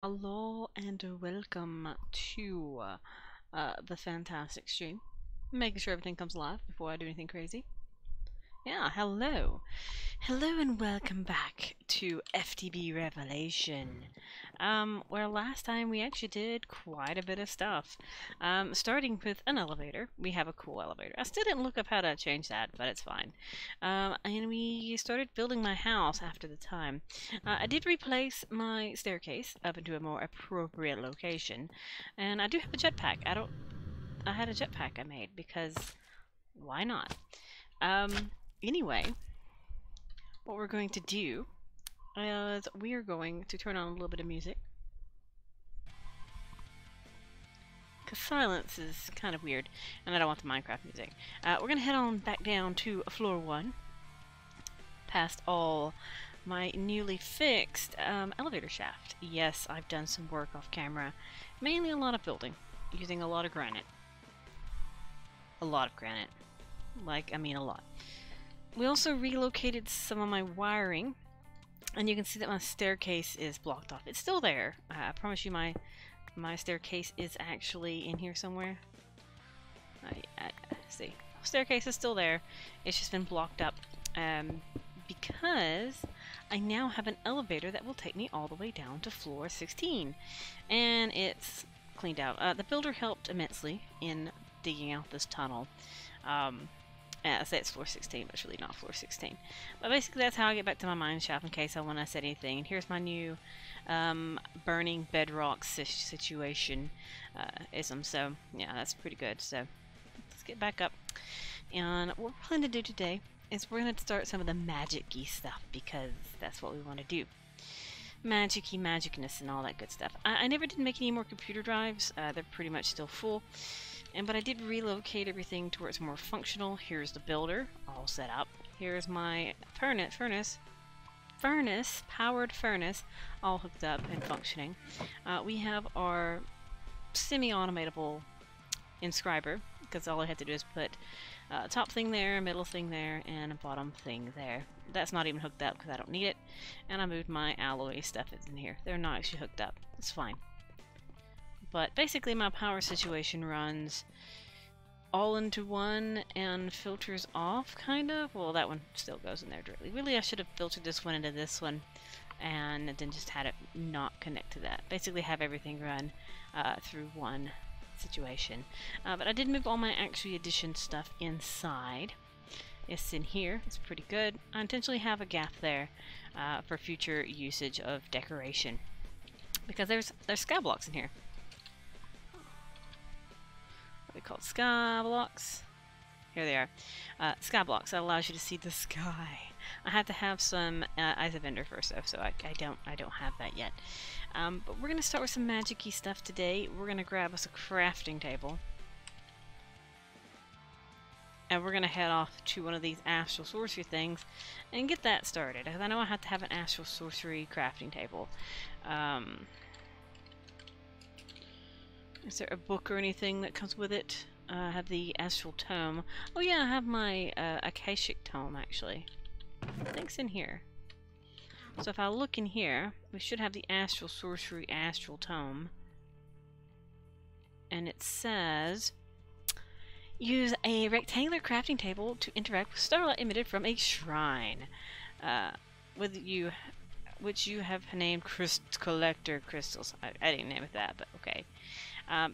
Hello and welcome to the fantastic stream. Making sure everything comes live before I do anything crazy. Yeah, hello. Hello and welcome back to FTB Revelation. Where last time we actually did quite a bit of stuff. Starting with an elevator. We have a cool elevator. I still didn't look up how to change that, but it's fine. And we started building my house after the time. I did replace my staircase up into a more appropriate location. And I do have a jetpack. I had a jetpack I made because why not? Anyway, what we're going to do is we are going to turn on a little bit of music. Because silence is kind of weird, and I don't want the Minecraft music. We're going to head on back down to floor 1, past all my newly fixed elevator shaft. Yes, I've done some work off camera, mainly a lot of building, using a lot of granite. A lot of granite. Like, I mean a lot. We also relocated some of my wiring, and you can see that my staircase is blocked off. It's still there. I promise you my staircase is actually in here somewhere. I see. Staircase is still there. It's just been blocked up because I now have an elevator that will take me all the way down to floor 16. And it's cleaned out. The builder helped immensely in digging out this tunnel. I say it's floor 16, but it's really not floor 16. But basically that's how I get back to my mine shaft in case I want to set anything. And here's my new burning bedrock situation ism. So yeah, that's pretty good. So let's get back up. And what we're planning to do today is we're going to start some of the magic-y stuff because that's what we want to do. Magic-y magicness and all that good stuff. I never did make any more computer drives. They're pretty much still full. But I did relocate everything to where it's more functional. Here's the builder, all set up. Here's my powered furnace, all hooked up and functioning. We have our semi-automatable inscriber, because all I have to do is put top thing there, middle thing there, and a bottom thing there. That's not even hooked up because I don't need it. And I moved my alloy stuff in here. They're not actually hooked up. It's fine. But basically my power situation runs all into one and filters off, kind of. Well, that one still goes in there directly. Really, I should have filtered this one into this one and then just had it not connect to that. Basically have everything run through one situation. But I did move all my actually addition stuff inside. It's in here. It's pretty good. I intentionally have a gap there for future usage of decoration because there's sky blocks in here. What are they called? Sky blocks. Here they are. Sky blocks. That allows you to see the sky. I have to have some Eyes of Ender first, though, so I don't have that yet. But we're gonna start with some magic-y stuff today. We're gonna grab us a crafting table, and we're gonna head off to one of these astral sorcery things and get that started. Because I know I have to have an astral sorcery crafting table. Is there a book or anything that comes with it? I have the Astral Tome. Oh yeah, I have my Akashic Tome, actually. I think it's in here. So if I look in here, we should have the Astral Sorcery Astral Tome. And it says, use a rectangular crafting table to interact with starlight emitted from a shrine. Which you have named Collector Crystals. I didn't name it that, but okay.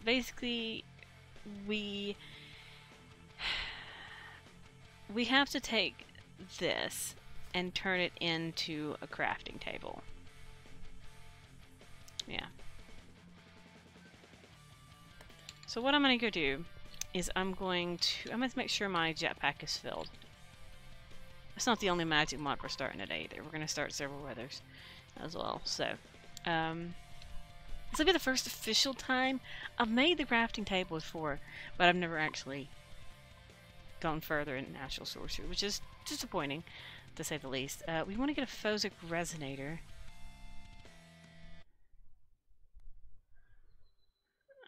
Basically, we have to take this and turn it into a crafting table. Yeah. So what I'm going to go do is I'm going to make sure my jetpack is filled. It's not the only magic mod we're starting today either. We're going to start several others as well. So, this will be the first official time I've made the crafting table before, but I've never actually gone further in natural sorcery, which is disappointing, to say the least. We want to get a Phosic Resonator.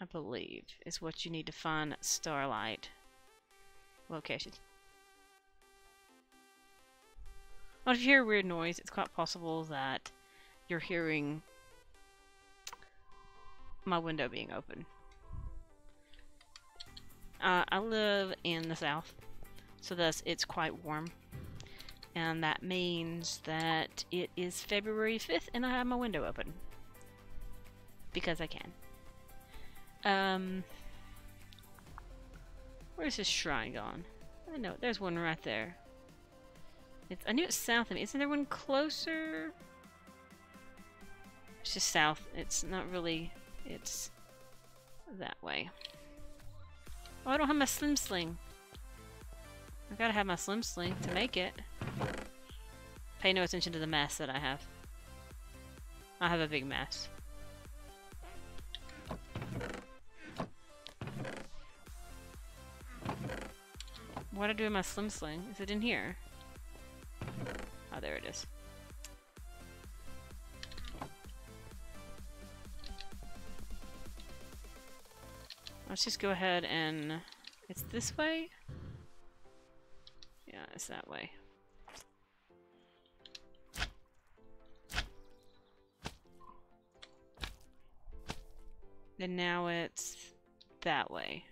I believe is what you need to find Starlight Location. Well, if you hear a weird noise, it's quite possible that you're hearing my window being open. I live in the south, so thus it's quite warm. And that means that it is February 5th and I have my window open. Because I can. Where's this shrine gone? I know, there's one right there. I knew it's south of me. Isn't there one closer? It's just south. It's not really... It's that way. Oh, I don't have my slim sling. I gotta have my slim sling to make it. Pay no attention to the mess that I have. I have a big mess. What do I do with my slim sling? Is it in here? Oh, there it is. Let's just go ahead and... It's this way? Yeah, it's that way. And now it's that way.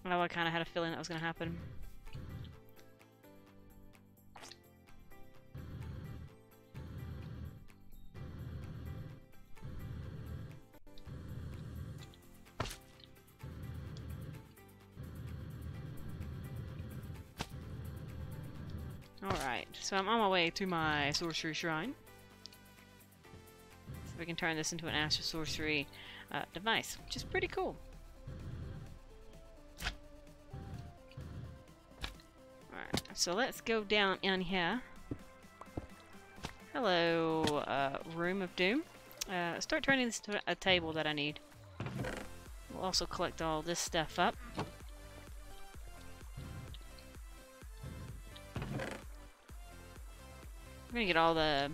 Oh, I kind of had a feeling that was going to happen. Alright, so I'm on my way to my sorcery shrine. So we can turn this into an astral sorcery device, which is pretty cool. Alright, so let's go down in here. Hello, Room of Doom. Start turning this into a table that I need. We'll also collect all this stuff up. I'm gonna get all the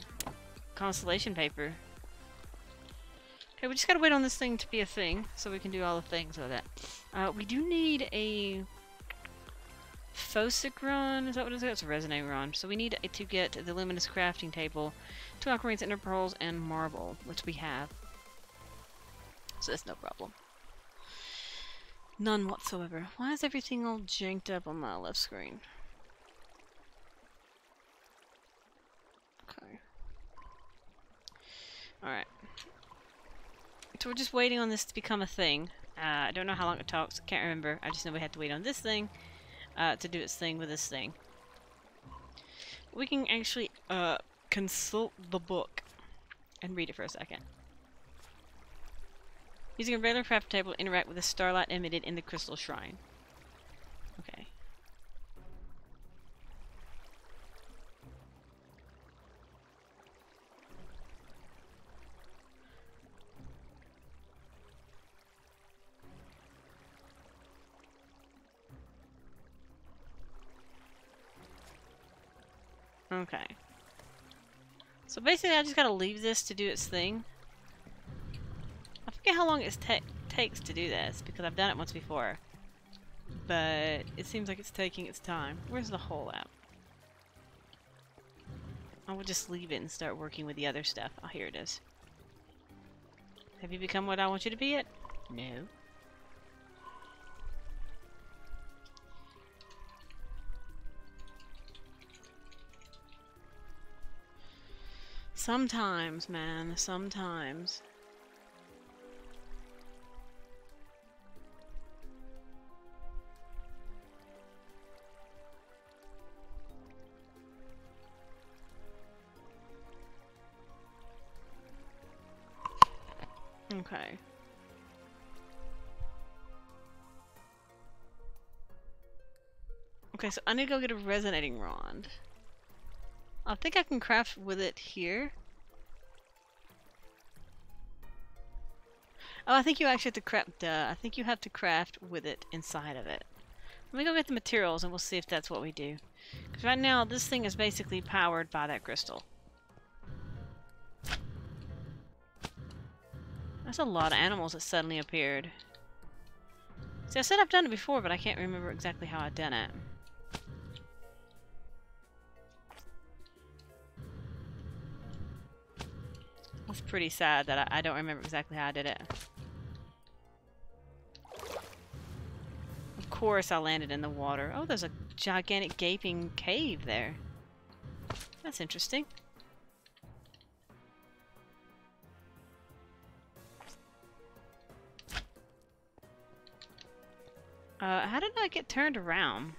constellation paper. Okay, we just gotta wait on this thing to be a thing, so we can do all the things with it. We do need a Phosic run. Is that what it is? It's a Resonate run. So we need to get the Luminous Crafting Table, 2 Aquamarines, Ender Pearls, and Marble, which we have. So that's no problem. None whatsoever. Why is everything all janked up on my left screen? Okay. Alright. So we're just waiting on this to become a thing. I don't know how long it talks. I can't remember. I just know we have to wait on this thing to do its thing with this thing. We can actually consult the book and read it for a second. Using a regular craft table, interact with the starlight emitted in the crystal shrine. Okay. Okay. So basically I just gotta leave this to do its thing. I forget how long it takes to do this, because I've done it once before. But it seems like it's taking its time. Where's the hole at? I will just leave it and start working with the other stuff. Oh, here it is. Have you become what I want you to be yet? No. Sometimes, man. Sometimes. Okay. Okay, so I need to go get a resonating rod. I think I can craft with it here. Oh, I think you actually have to craft, I think you have to craft with it inside of it. Let me go get the materials and we'll see if that's what we do. Because right now, this thing is basically powered by that crystal. That's a lot of animals that suddenly appeared. See, I said I've done it before, but I can't remember exactly how I've done it. It's pretty sad that I don't remember exactly how I did it. Of course I landed in the water. Oh, there's a gigantic gaping cave there. That's interesting. How did I get turned around?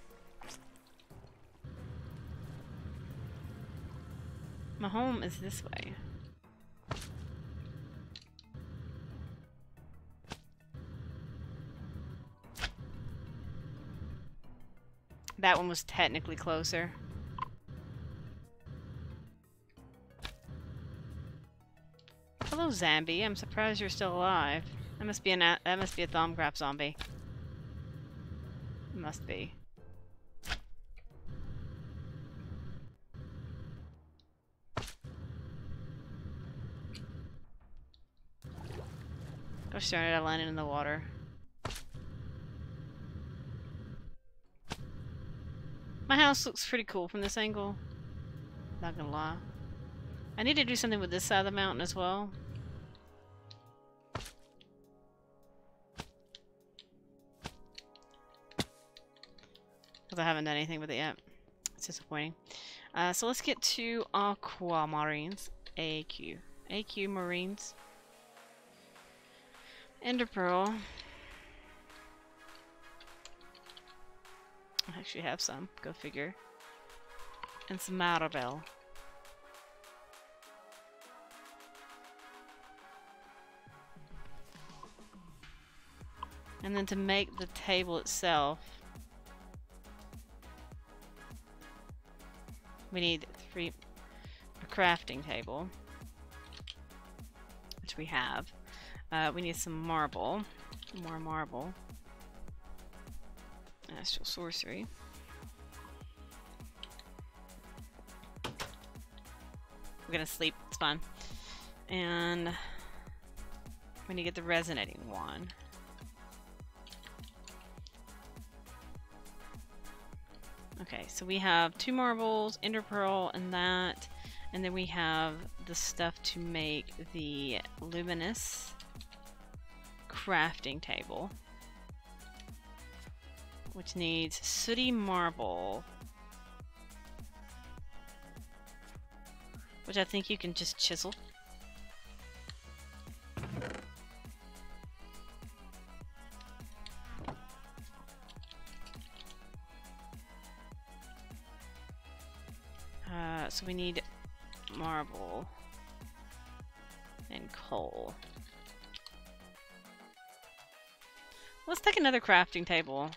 My home is this way. That one was technically closer. Hello, Zambi. I'm surprised you're still alive. That must be a Thaumcraft zombie. Must be. Gosh darn it, I landed in the water. My house looks pretty cool from this angle. Not gonna lie. I need to do something with this side of the mountain as well. Because I haven't done anything with it yet. It's disappointing. So let's get to Aquamarines. AQ. AQ Marines. Ender Pearl. I actually have some. Go figure. And some Maribel. And then to make the table itself, we need a crafting table, which we have. We need some marble, more marble, astral sorcery. We're gonna sleep, it's fine. And we need to get the resonating one. Okay, so we have 2 marbles, ender pearl, and that, and then we have the stuff to make the luminous crafting table, which needs sooty marble, which I think you can just chisel. So we need marble and coal. Let's take another crafting table.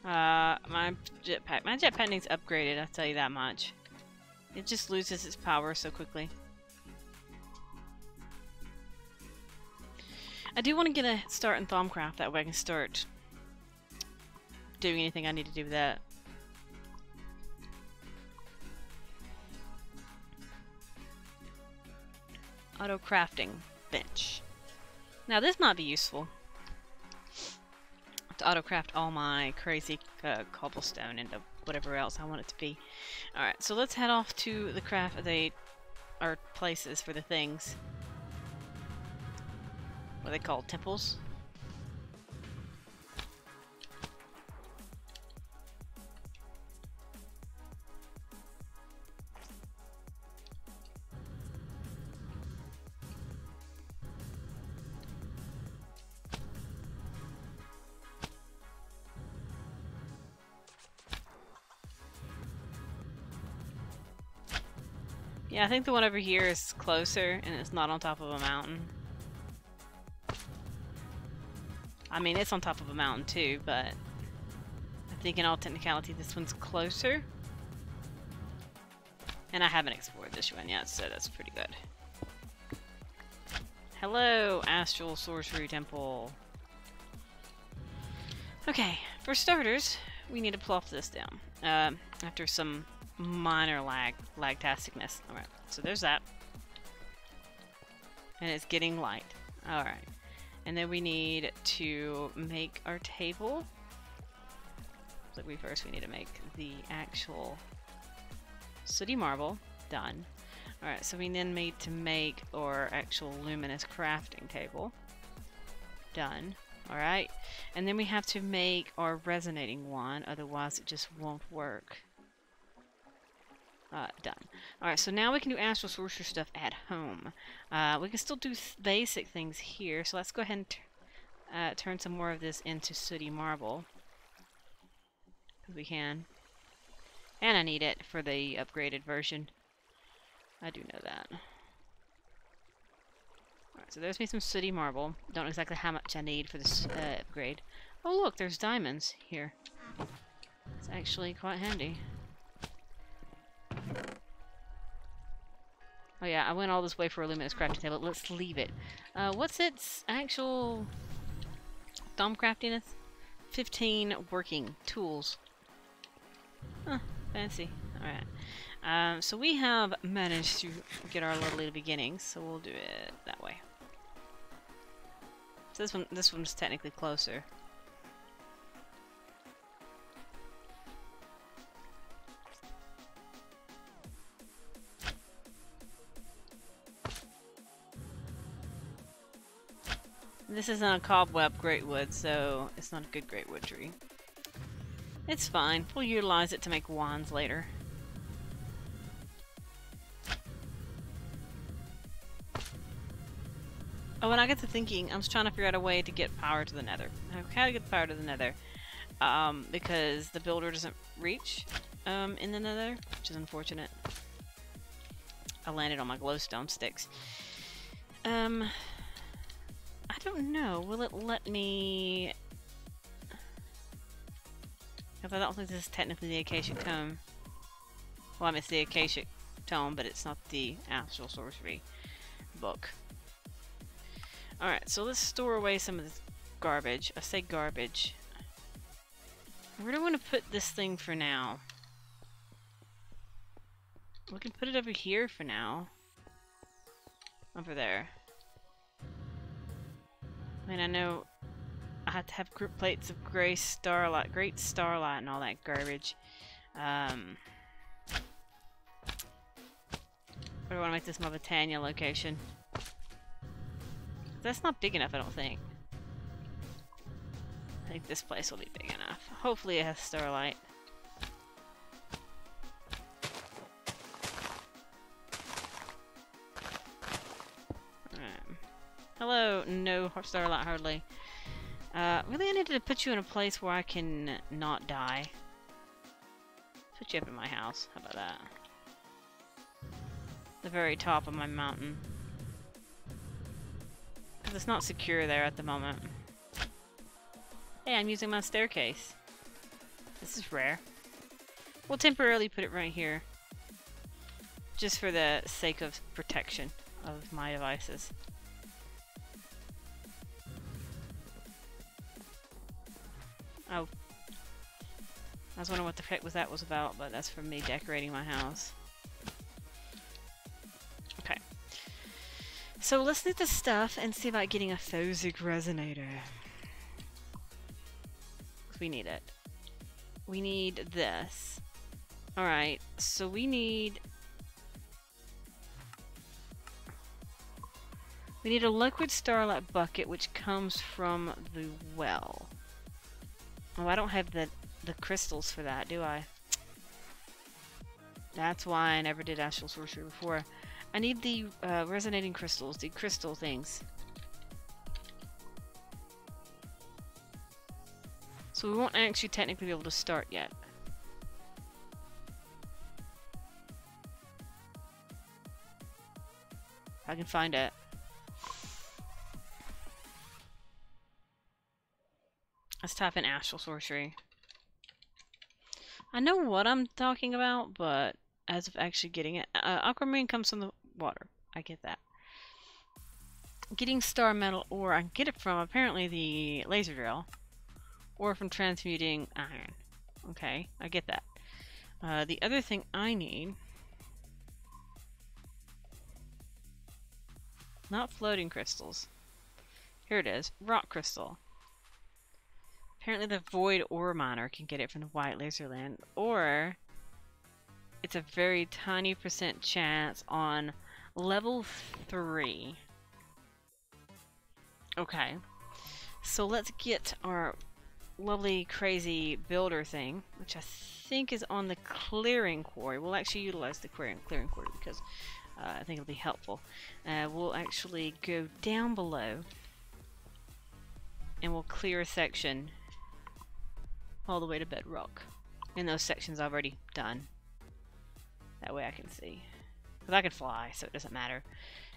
My jetpack needs upgraded, I'll tell you that much. It just loses its power so quickly. I do want to get a start in Thaumcraft, that way I can start doing anything I need to do with that. Auto crafting bench. Now this might be useful to auto craft all my crazy cobblestone into whatever else I want it to be. Alright, so let's head off to the our places for the things. What are they called? Temples? Yeah, I think the one over here is closer and it's not on top of a mountain. I mean, it's on top of a mountain too, but I think in all technicality this one's closer. And I haven't explored this one yet, so that's pretty good. Hello, Astral Sorcery Temple. Okay, for starters, we need to plop this down. After some minor lag-tasticness. Alright, so there's that. And it's getting light. Alright. And then we need to make our table. So we need to make the actual sooty marble. Done. Alright, so we then need to make our actual luminous crafting table. Done. Alright. And then we have to make our resonating one, otherwise it just won't work. Done. Alright, so now we can do astral sorcerer stuff at home. We can still do basic things here, so let's go ahead and turn some more of this into sooty marble. Because we can. And I need it for the upgraded version. I do know that. Alright, so there's me some sooty marble. Don't know exactly how much I need for this upgrade. Oh look, there's diamonds here. It's actually quite handy. Oh yeah, I went all this way for a luminous crafting table. Let's leave it. What's its actual dom craftiness? 15 working tools. Huh, fancy. Alright. So we have managed to get our lovely beginnings, so we'll do it that way. So this one's technically closer. This isn't a cobweb greatwood, so it's not a good greatwood tree. It's fine. We'll utilize it to make wands later. Oh, and I got to thinking, I was trying to figure out a way to get power to the nether. How to get power to the nether. Because the builder doesn't reach in the nether, which is unfortunate. I landed on my glowstone sticks. I don't know. Will it let me... Because I don't think this is technically the Acacia Tome. Well, I mean, it's the Acacia Tome, but it's not the Astral Sorcery book. Alright, so let's store away some of this garbage. I say garbage. Where do I want to put this thing for now? We can put it over here for now. Over there. I mean, I know I have to have group plates of great starlight and all that garbage. Or do I want to make this more of a Tanya location? That's not big enough, I don't think. I think this place will be big enough. Hopefully it has starlight. Hello, no starlight hardly. Really I needed to put you in a place where I can not die. Put you up in my house, how about that? The very top of my mountain. Because it's not secure there at the moment. Hey, I'm using my staircase. This is rare. We'll temporarily put it right here. Just for the sake of protection of my devices. Oh. I was wondering what the heck that was about, but that's from me decorating my house. Okay. So let's loot the stuff and see about getting a Phosic Resonator. We need it. We need this. Alright, so we need a liquid starlight bucket which comes from the well. Oh, I don't have the crystals for that, do I? That's why I never did Astral Sorcery before. I need the resonating crystals, the crystal things. So we won't actually technically be able to start yet. I can find it. Let's type in Astral Sorcery. I know what I'm talking about, but as of actually getting it... Aquamarine comes from the water. I get that. Getting star metal ore, I can get it from apparently the laser drill. Or from transmuting iron. Okay, I get that. The other thing I need... Not floating crystals. Here it is. Rock crystal. Apparently the void ore miner can get it from the white laserland, or it's a very tiny % chance on level 3. Okay. So let's get our lovely crazy builder thing, which I think is on the clearing quarry. We'll actually utilize the clearing quarry because I think it'll be helpful. We'll actually go down below and we'll clear a section all the way to bedrock. And those sections I've already done. That way I can see. Because I can fly, so it doesn't matter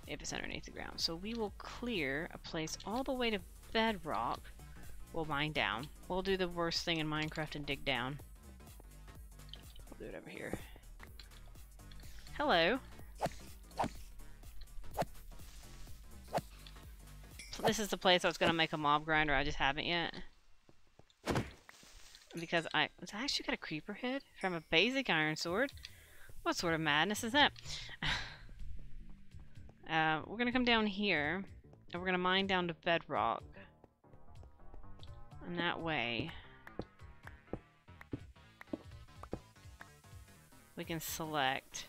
if it's underneath the ground. So we will clear a place all the way to bedrock. We'll mine down. We'll do the worst thing in Minecraft and dig down. We'll do it over here. Hello. So this is the place I was going to make a mob grinder. I just haven't yet. Because I actually got a creeper head from a basic iron sword. What sort of madness is that? We're going to come down here. And we're going to mine down to bedrock. And that way we can select.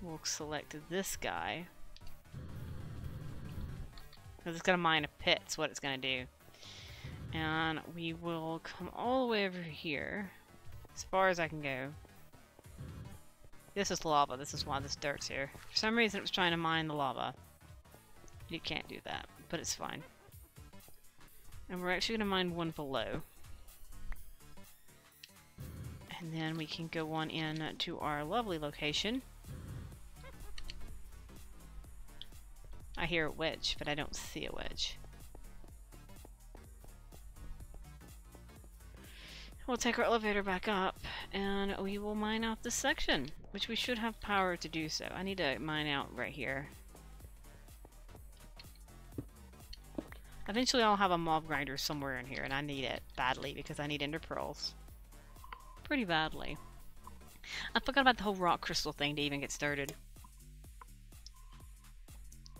We'll select this guy. Because it's going to mine a pit, is what it's going to do. And we will come all the way over here. As far as I can go. This is lava. This is why this dirt's here. For some reason it was trying to mine the lava. You can't do that, but it's fine. And we're actually going to mine one below. And then we can go on in to our lovely location. I hear a wedge, but I don't see a wedge. We'll take our elevator back up, and we will mine out this section, which we should have power to do so. I need to mine out right here. Eventually I'll have a mob grinder somewhere in here, and I need it badly because I need ender pearls. Pretty badly. I forgot about the whole rock crystal thing to even get started.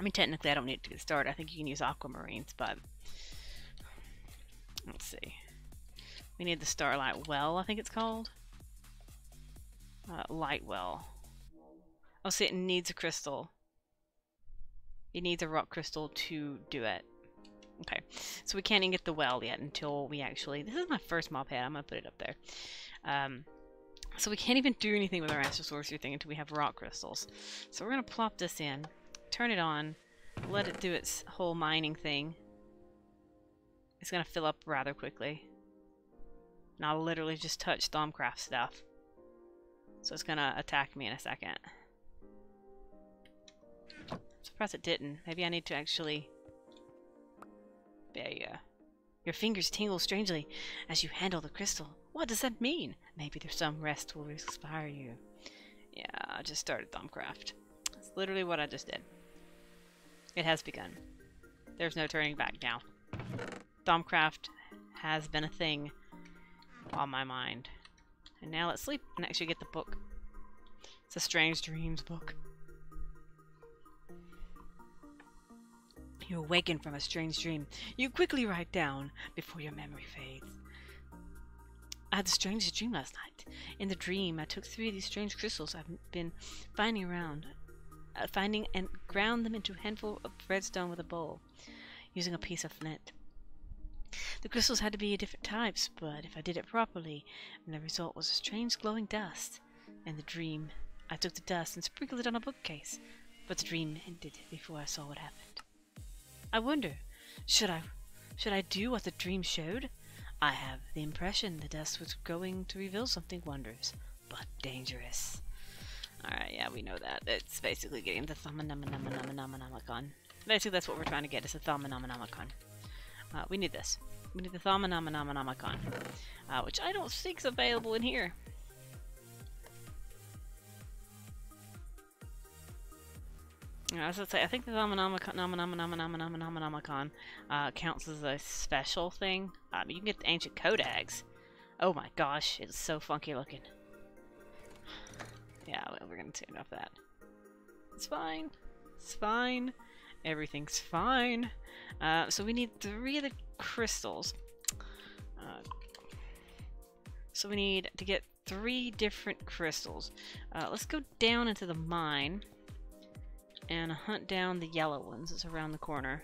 I mean, technically I don't need it to get started. I think you can use Aquamarines, but... Let's see. We need the Starlight Well, I think it's called. Light Well. Oh, see, it needs a crystal. It needs a rock crystal to do it. Okay, so we can't even get the well yet until we actually... This is my first mob head. I'm going to put it up there. So we can't even do anything with our Astral Sorcery thing until we have rock crystals. So we're going to plop this in, turn it on, let it do its whole mining thing. It's going to fill up rather quickly. And I'll literally just touch Thaumcraft stuff. So it's going to attack me in a second. I'm surprised it didn't. Maybe I need to actually... There you go. Your fingers tingle strangely as you handle the crystal. What does that mean? Maybe there's some rest will inspire you. Yeah, I just started Thaumcraft. That's literally what I just did. It has begun. There's no turning back now. Thaumcraft has been a thing on my mind. And now let's sleep and actually get the book. It's a Strange Dreams book. You awaken from a strange dream. You quickly write down before your memory fades. I had the strangest dream last night. In the dream, I took 3 of these strange crystals I've been finding around. Finding and ground them into a handful of redstone with a bowl, using a piece of flint. The crystals had to be different types, but if I did it properly, the result was a strange glowing dust. In the dream, I took the dust and sprinkled it on a bookcase, but the dream ended before I saw what happened. I wonder, should I do what the dream showed? I have the impression the dust was going to reveal something wondrous, but dangerous. Alright, yeah, we know that. It's basically getting the Thaumanomicon. Basically, that's what we're trying to get, is the Thaumanomicon. We need this. We need the Thaumanomicon, which I don't think is available in here. I was going to say, I think the Thaumanomicon counts as a special thing. You can get the ancient codex. Oh my gosh, it's so funky looking. Yeah, we're going to turn off that. It's fine. It's fine. Everything's fine. So we need 3 of the crystals. So we need to get 3 different crystals. Let's go down into the mine and hunt down the yellow ones. It's around the corner.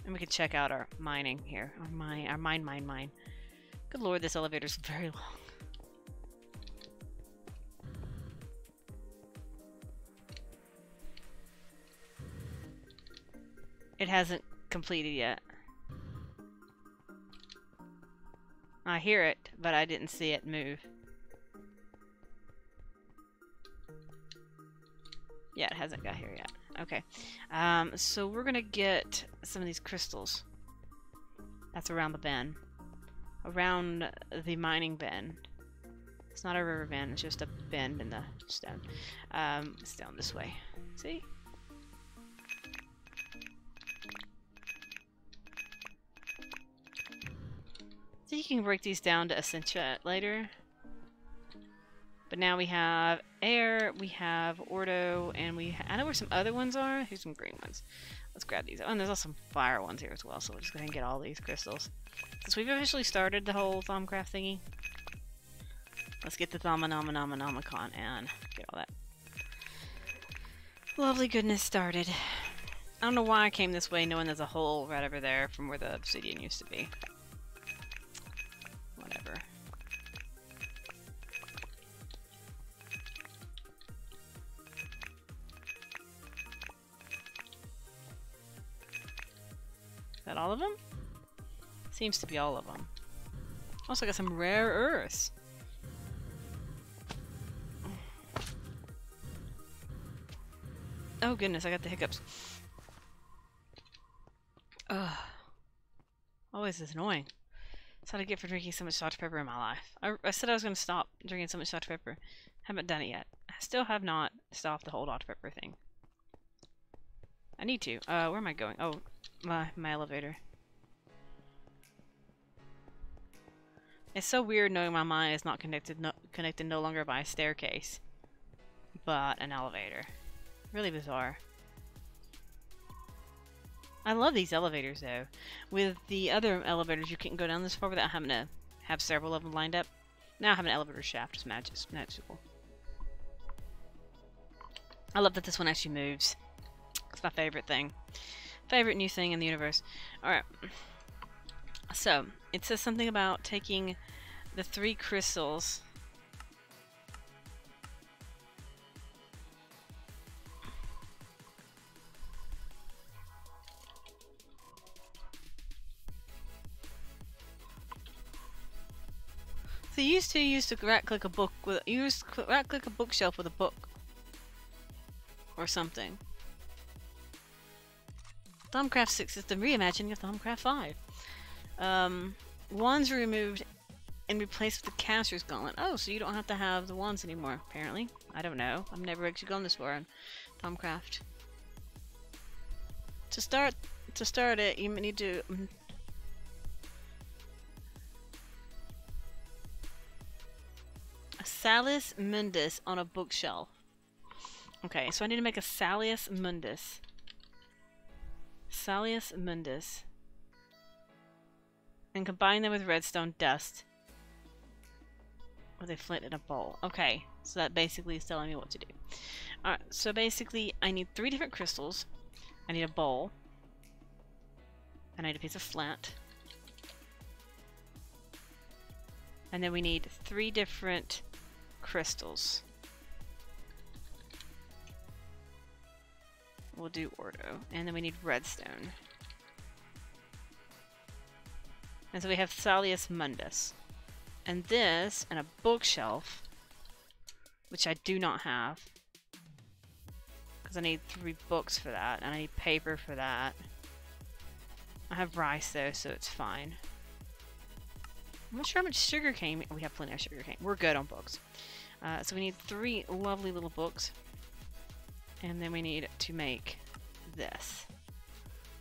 And we can check out our mining here. Our mine. Good lord, this elevator's very long. It hasn't completed yet. I hear it, but I didn't see it move. Yeah, it hasn't got here yet. Okay. So we're gonna get some of these crystals. That's around the bend. Around the mining bend. It's not a river bend, it's just a bend in the stone. It's down this way. See? So you can break these down to Essentia later. But now we have air, we have ordo, and I know where some other ones are. Here's some green ones. Let's grab these. Oh, and there's also some fire ones here as well, so we're just going to get all these crystals. Since we've officially started the whole Thaumcraft thingy, let's get the Thaumonomicon and get all that lovely goodness started. I don't know why I came this way knowing there's a hole right over there from where the obsidian used to be. Whatever. Is that all of them? Seems to be all of them. Also got some rare earths. Oh goodness, I got the hiccups. Ugh. Always is annoying. That's what I get for drinking so much Dr. Pepper in my life. I said I was going to stop drinking so much Dr. Pepper. Haven't done it yet. I still have not stopped the whole Dr. Pepper thing. I need to. Where am I going? Oh, my elevator. It's so weird knowing my mind is not connected no longer by a staircase, but an elevator. Really bizarre. I love these elevators though. With the other elevators, you can't go down this far without having to have several of them lined up. Now I have an elevator shaft. It's magical. I love that this one actually moves. It's my favorite thing. Favorite new thing in the universe. Alright. So, it says something about taking the 3 crystals. So you used to right-click a book with right-click a bookshelf with a book or something. Thaumcraft 6 is the reimagining of Thaumcraft 5. Wands removed and replaced with the Caster's Gauntlet. Oh, so you don't have to have the wands anymore, apparently. I don't know. I've never actually gone this far in Thaumcraft. To start it, you need to a Salus Mundus on a bookshelf. Okay, so I need to make a Salus Mundus. Salus Mundus. And combine them with redstone dust. With a flint and a bowl. Okay, so that basically is telling me what to do. Alright, so basically I need 3 different crystals. I need a bowl. I need a piece of flint. And then we need 3 different crystals. We'll do ordo. And then we need redstone. And so we have Salus Mundus. And this, and a bookshelf, which I do not have. Because I need 3 books for that, and I need paper for that. I have rice though, so it's fine. I'm not sure how much sugar cane we have plenty of sugar cane. We're good on books. So we need 3 lovely little books. And then we need to make this.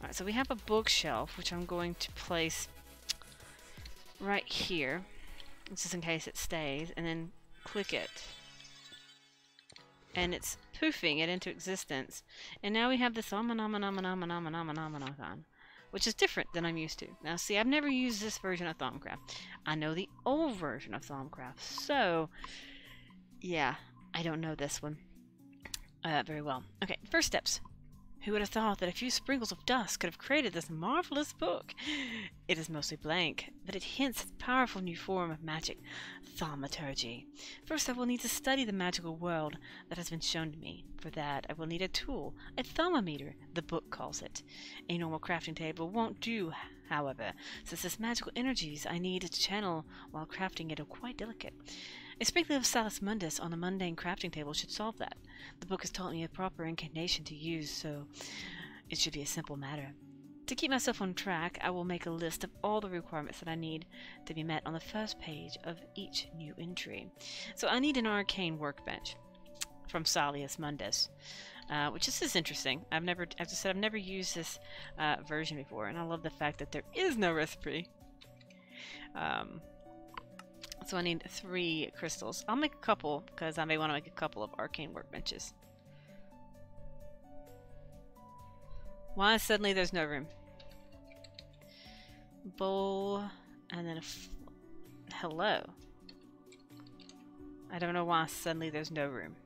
Alright, so we have a bookshelf, which I'm going to place right here. Just in case it stays. And then click it. and it's poofing it into existence. And now we have this Omanamanamanamanamanamanamanaman, which is different than I'm used to. Now, see, I've never used this version of Thaumcraft. I know the old version of Thaumcraft, so yeah, I don't know this one very well. Okay, first steps. Who would have thought that a few sprinkles of dust could have created this marvelous book? It is mostly blank, but it hints at a powerful new form of magic, thaumaturgy. First, I will need to study the magical world that has been shown to me. For that, I will need a tool, a thermometer, the book calls it. A normal crafting table won't do, however, since this magical energies I need to channel while crafting it are quite delicate. A sprinkling of Salus Mundus on a mundane crafting table should solve that. The book has taught me a proper incantation to use, so it should be a simple matter. To keep myself on track, I will make a list of all the requirements that I need to be met on the first page of each new entry. So I need an Arcane Workbench from Salus Mundus, which is interesting. As I said, I've never used this version before, and I love the fact that there is no recipe. So I need 3 crystals. I'll make a couple, because I may want to make a couple of arcane workbenches. Why suddenly there's no room? Bowl, and then a hello. I don't know why suddenly there's no room.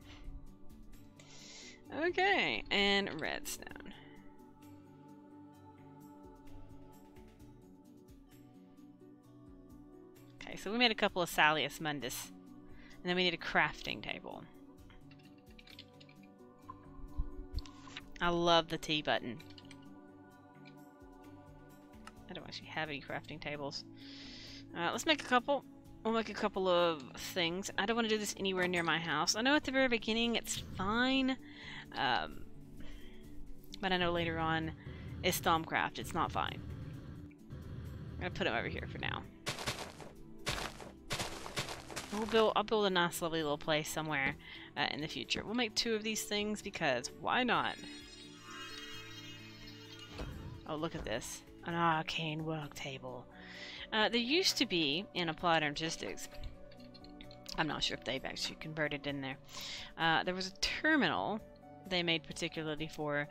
Okay, and redstone. Okay, so we made a couple of Salus Mundus. And then we need a crafting table. I love the T button. I don't actually have any crafting tables. Let's make a couple. We'll make a couple of things. I don't want to do this anywhere near my house. I know at the very beginning it's fine. But I know later on it's Thaumcraft. It's not fine. I'm going to put them over here for now. I'll build a nice lovely little place somewhere in the future. We'll make 2 of these things because why not? Oh, look at this. An arcane work table. There used to be in Applied Energistics, I'm not sure if they've actually converted in there, there was a terminal they made particularly for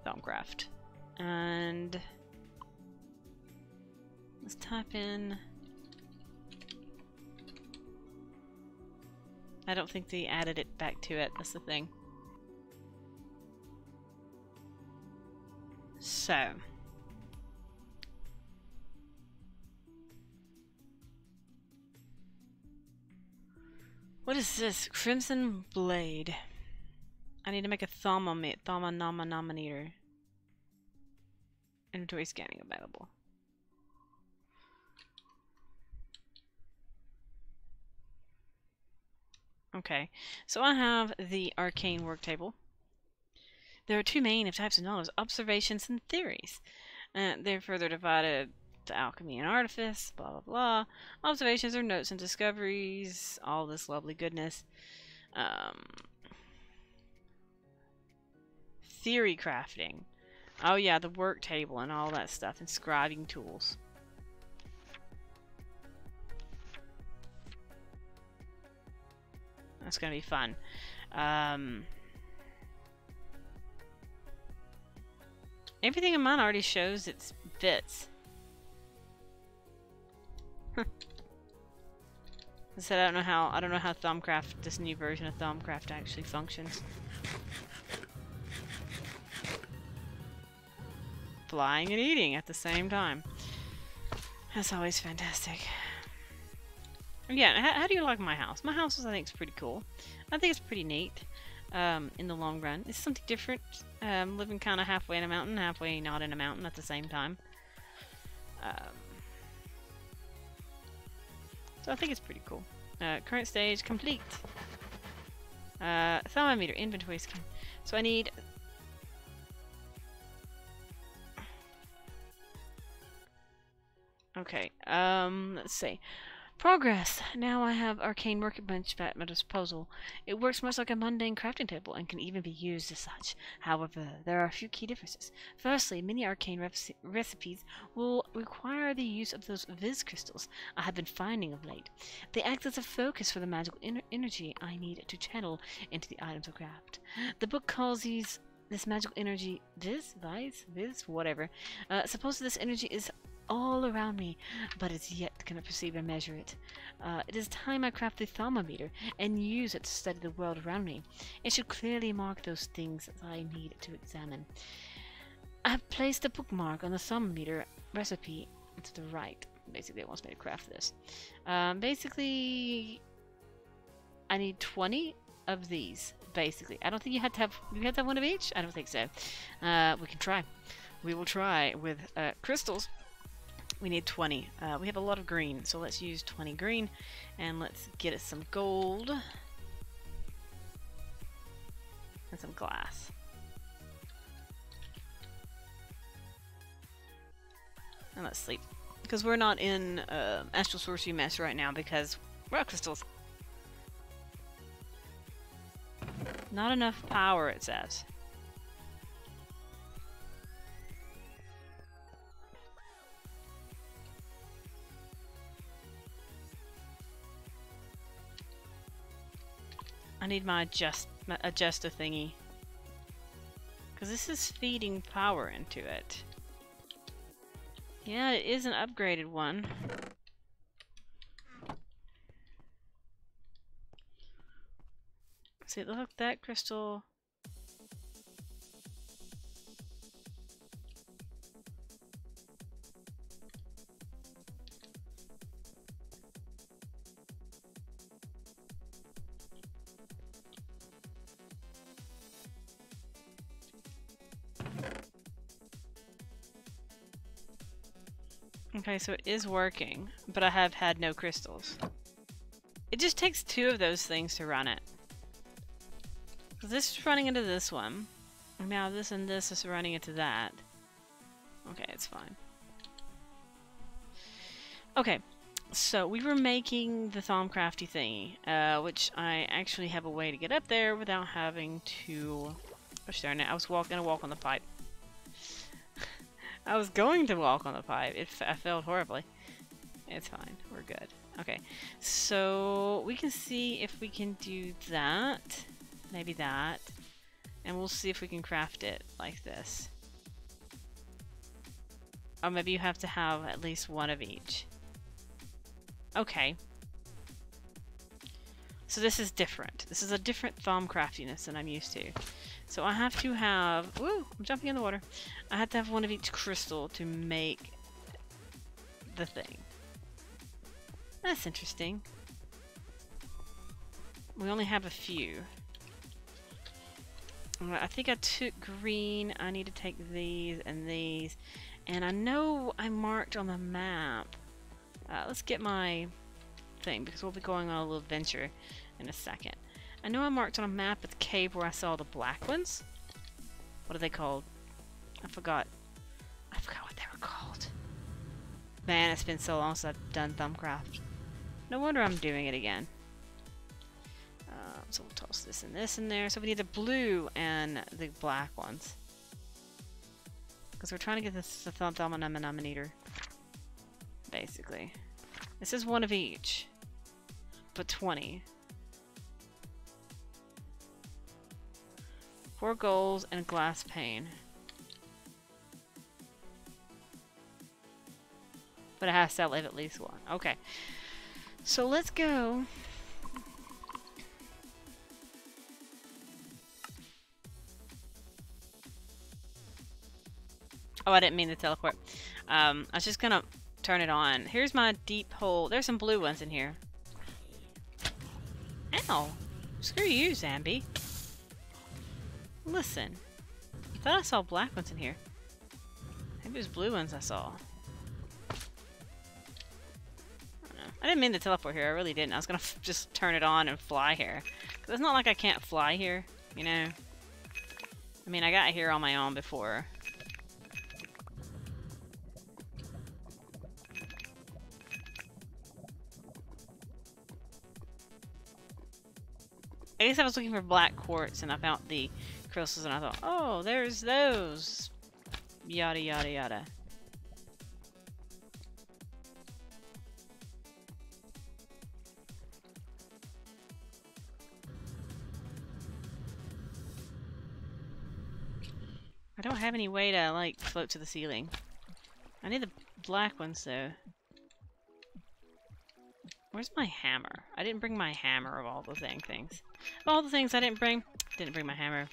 Thaumcraft. And let's type in... I don't think they added it back to it, that's the thing. So. What is this? Crimson Blade. I need to make a thermometer. Inventory scanning available. Okay, so I have the arcane work table. There are 2 main types of knowledge, observations and theories. They're further divided to alchemy and artifice, blah blah blah. Observations are notes and discoveries, all this lovely goodness. Theory crafting. Oh yeah, the work table and all that stuff, and scribing tools. That's gonna be fun. Everything in mine already shows its bits. I said I don't know how Thaumcraft, this new version of Thaumcraft actually functions. Flying and eating at the same time. That's always fantastic. Yeah, how do you like my house? My house, I think, is pretty cool. I think it's pretty neat in the long run. It's something different. Living kind of halfway in a mountain, halfway not in a mountain at the same time. So I think it's pretty cool. Current stage complete. Thermometer, inventory scan. So I need... Okay, let's see. Progress! Now I have Arcane Workbench at my disposal. It works much like a mundane crafting table and can even be used as such. However, there are a few key differences. Firstly, many arcane recipes will require the use of those Viz crystals I have been finding of late. They act as a focus for the magical energy I need to channel into the items I craft. The book calls this magical energy Viz, whatever. Suppose this energy is all around me, but as yet cannot perceive or measure it. It is time I craft the thermometer and use it to study the world around me. It should clearly mark those things that I need to examine. I have placed a bookmark on the thermometer recipe to the right. Basically, it wants me to craft this. Basically, I need 20 of these. Basically, I don't think you have to have one of each. I don't think so. We can try. We will try with crystals. We need 20. We have a lot of green, so let's use 20 green, and let's get us some gold and some glass. And let's sleep, because we're not in astral sorcery mess right now because we're out crystals. Not enough power, it says. I need my adjuster thingy, because this is feeding power into it. Yeah, it is an upgraded one. See, look, that crystal. Okay, so it is working, but I have had no crystals. It just takes 2 of those things to run it. So this is running into this one. And now this and this is running into that. Okay, it's fine. Okay, so we were making the Thaumcrafty thingy, which I actually have a way to get up there without having to... Gosh darn it, I was gonna walk on the pipe. I was going to walk on the pipe. I failed horribly. It's fine. We're good. Okay. So we can see if we can do that. Maybe that. And we'll see if we can craft it like this. Or maybe you have to have at least one of each. Okay. So this is different. This is a different Thaumcraftiness than I'm used to. So I have to have... Woo! I'm jumping in the water. I have to have one of each crystal to make the thing. That's interesting. We only have a few. I think I took green. I need to take these and these. And I know I marked on the map. Let's get my thing, because we'll be going on a little adventure in a second. I know I marked on a map at the cave where I saw the black ones. What are they called? I forgot. I forgot what they were called. Man, it's been so long since I've done Thaumcraft. No wonder I'm doing it again. So we'll toss this and this in there. So we need the blue and the black ones. Because we're trying to get this Thaumcraft, basically. This is one of each. But 20. 4 golds and a glass pane. But it has to outlive at least one. Okay. So let's go. Oh, I didn't mean to teleport. I was just gonna turn it on. Here's my deep hole. There's some blue ones in here. Ow! Screw you, Zambi. Listen. I thought I saw black ones in here. Maybe it was blue ones I saw. I don't know. I didn't mean to teleport here. I really didn't. I was gonna just turn it on and fly here. 'Cause it's not like I can't fly here, you know? I mean, I got here on my own before. I guess I was looking for black quartz and I found the crystals and I thought, oh, there's those. Yada yada yada. I don't have any way to, like, float to the ceiling. I need the black ones, though. Where's my hammer? I didn't bring my hammer of all the things. Of all the things I didn't bring my hammer.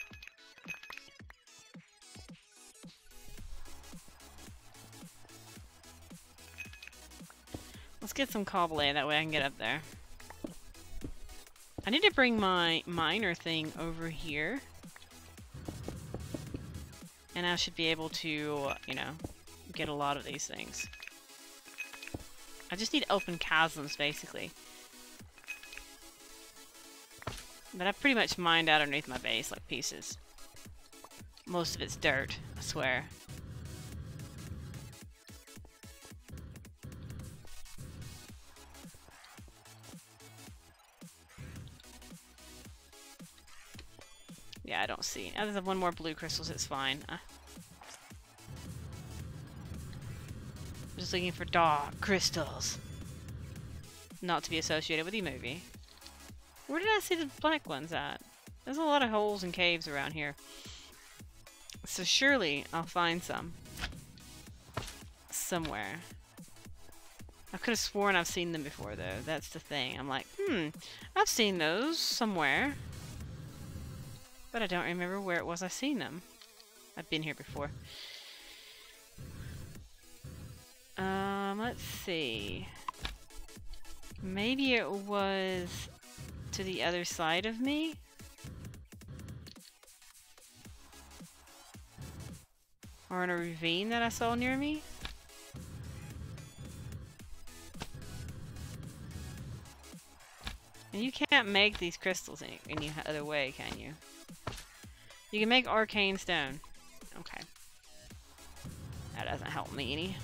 Let's get some cobble, that way I can get up there. I need to bring my miner thing over here. And I should be able to, you know, get a lot of these things. I just need open chasms, basically. But I've pretty much mined out underneath my base, like pieces. Most of it's dirt, I swear. Yeah, I don't see. Other than one more blue crystals, it's fine. I'm just looking for dark crystals. Not to be associated with the movie. Where did I see the black ones at? There's a lot of holes and caves around here. So surely I'll find some. Somewhere. I could have sworn I've seen them before, though. That's the thing. I'm like, I've seen those somewhere. But I don't remember where it was I seen them. I've been here before. Let's see. Maybe it was to the other side of me? Or in a ravine that I saw near me? And you can't make these crystals any other way, can you? You can make arcane stone. Okay. That doesn't help me any.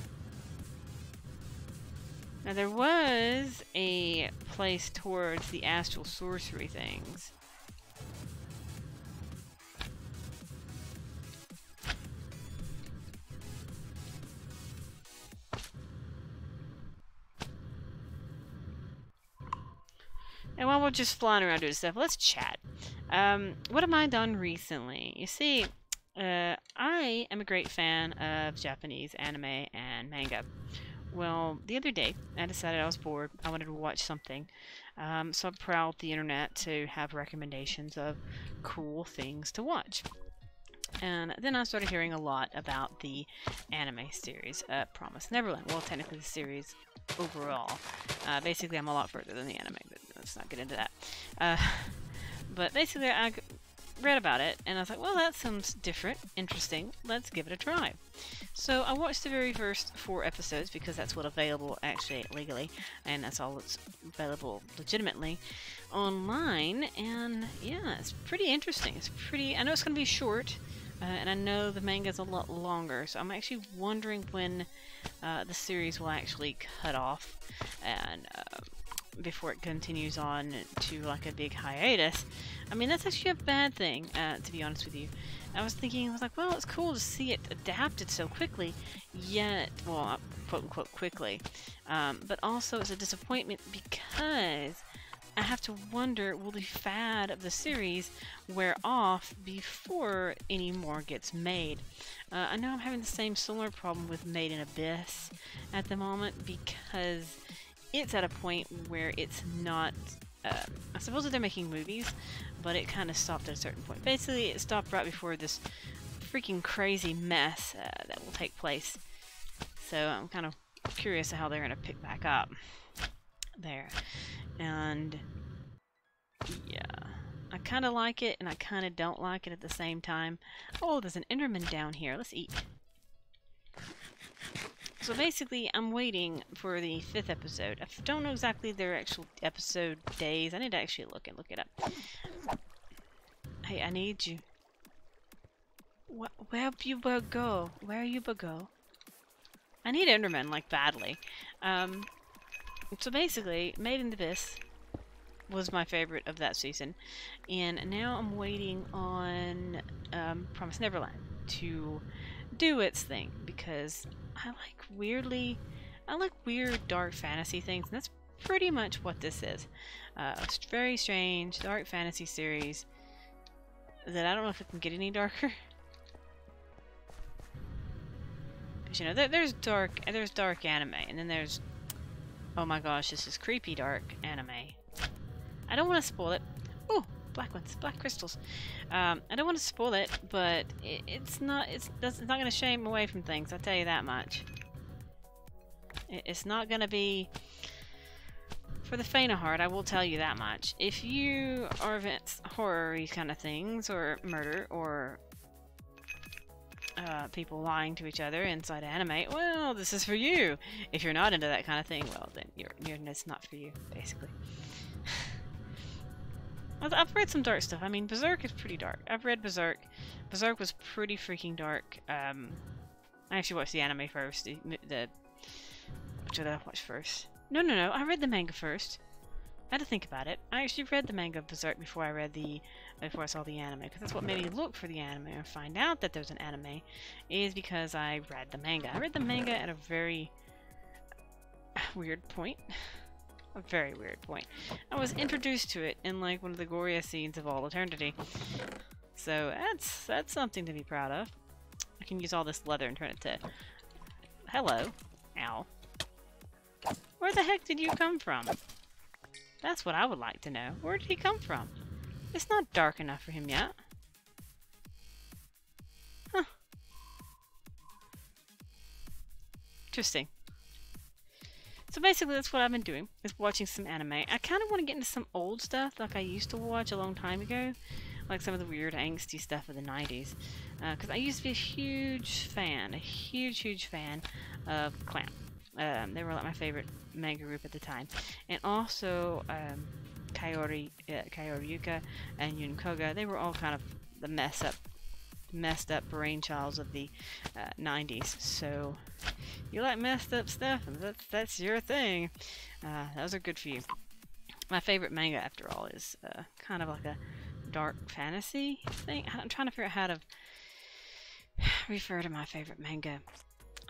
Now there was a place towards the astral sorcery things. And while we're just flying around doing stuff, let's chat. What have I done recently? You see, I am a great fan of Japanese anime and manga. Well, the other day, I decided I was bored. I wanted to watch something. So I prowled the internet to have recommendations of cool things to watch. And then I started hearing a lot about the anime series, Promised Neverland. Well, technically the series overall. Basically, I'm a lot further than the anime, but let's not get into that. But basically, I read about it, and I was like, well, that sounds different, interesting, let's give it a try. So I watched the very first 4 episodes, because that's what's available actually legally, and that's all that's available legitimately online, and yeah, it's pretty interesting. It's pretty, I know it's going to be short, and I know the manga's a lot longer, so I'm actually wondering when the series will actually cut off, and before it continues on to like a big hiatus. I mean, that's actually a bad thing, to be honest with you. I was like, well, it's cool to see it adapted so quickly, yet, well, quote unquote quickly, but also it's a disappointment because I have to wonder, will the fad of the series wear off before any more gets made? I know I'm having the same similar problem with Made in Abyss at the moment, because it's at a point where it's not, I suppose they're making movies, but it kind of stopped at a certain point. Basically, it stopped right before this freaking crazy mess that will take place. So I'm kind of curious how they're going to pick back up there. And yeah, I kind of like it and I kind of don't like it at the same time. Oh, there's an Enderman down here. Let's eat. So basically, I'm waiting for the 5th episode. I don't know exactly their actual episode days. I need to actually look it up. Hey, I need you. Where you go? Where you go? I need Enderman, like, badly. So basically, Made in Abyss was my favorite of that season. And now I'm waiting on Promised Neverland to do its thing, because I like weird dark fantasy things, and that's pretty much what this is. A very strange dark fantasy series that I don't know if it can get any darker. Because, you know, there's dark anime, and then there's, oh my gosh, this is creepy dark anime. I don't want to spoil it. Oh, black ones, black crystals. I don't want to spoil it, but it's not going to shy away from things. I'll tell you that much. It's not going to be for the faint of heart. I will tell you that much. If you are against horror-y kind of things, or murder, or people lying to each other inside anime, well, this is for you. If you're not into that kind of thing, well, then it's not for you, basically. I've read some dark stuff. I mean, Berserk is pretty dark. I've read Berserk. Berserk was pretty freaking dark. I actually watched the anime first. What did I watch first? No. I read the manga first. I had to think about it. I actually read the manga of Berserk before I saw the anime, because that's what made me look for the anime or find out that there's an anime, is because I read the manga. I read the manga at a very weird point. A very weird point. I was introduced to it in like one of the goriest scenes of all eternity. So that's something to be proud of. I can use all this leather and turn it to... Hello. Ow. Where the heck did you come from? That's what I would like to know. Where did he come from? It's not dark enough for him yet. Huh. Interesting. So basically that's what I've been doing, is watching some anime. I kind of want to get into some old stuff like I used to watch a long time ago. Like some of the weird angsty stuff of the 90s. Because I used to be a huge fan of Clamp. They were like my favorite manga group at the time. And also Kaori Yuka and Yun Koga. They were all kind of the messed up brainchilds of the 90s. So you like messed up stuff, and that's your thing. Those are good for you. My favorite manga, after all, is kind of like a dark fantasy thing. I'm trying to figure out how to refer to my favorite manga.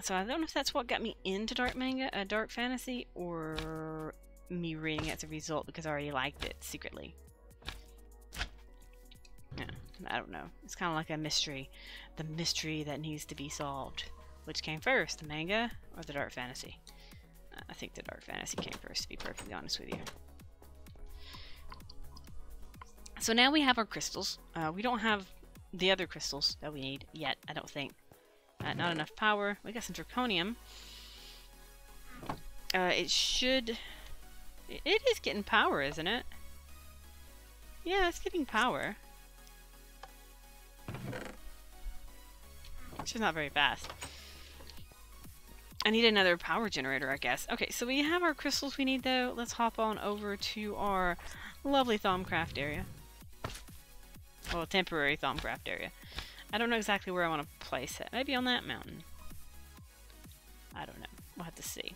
So I don't know if that's what got me into dark fantasy, or me reading it as a result because I already liked it secretly. Yeah, I don't know. It's kind of like a mystery. The mystery that needs to be solved. Which came first, the manga or the dark fantasy? I think the dark fantasy came first, to be perfectly honest with you. So now we have our crystals. We don't have the other crystals that we need yet, I don't think. Not enough power. We got some draconium. It is getting power, isn't it? Yeah, it's getting power. It's just not very fast. I need another power generator, I guess. Okay, so we have our crystals we need, though. Let's hop on over to our lovely Thaumcraft area. Well, a temporary Thaumcraft area. I don't know exactly where I want to place it. Maybe on that mountain. I don't know. We'll have to see.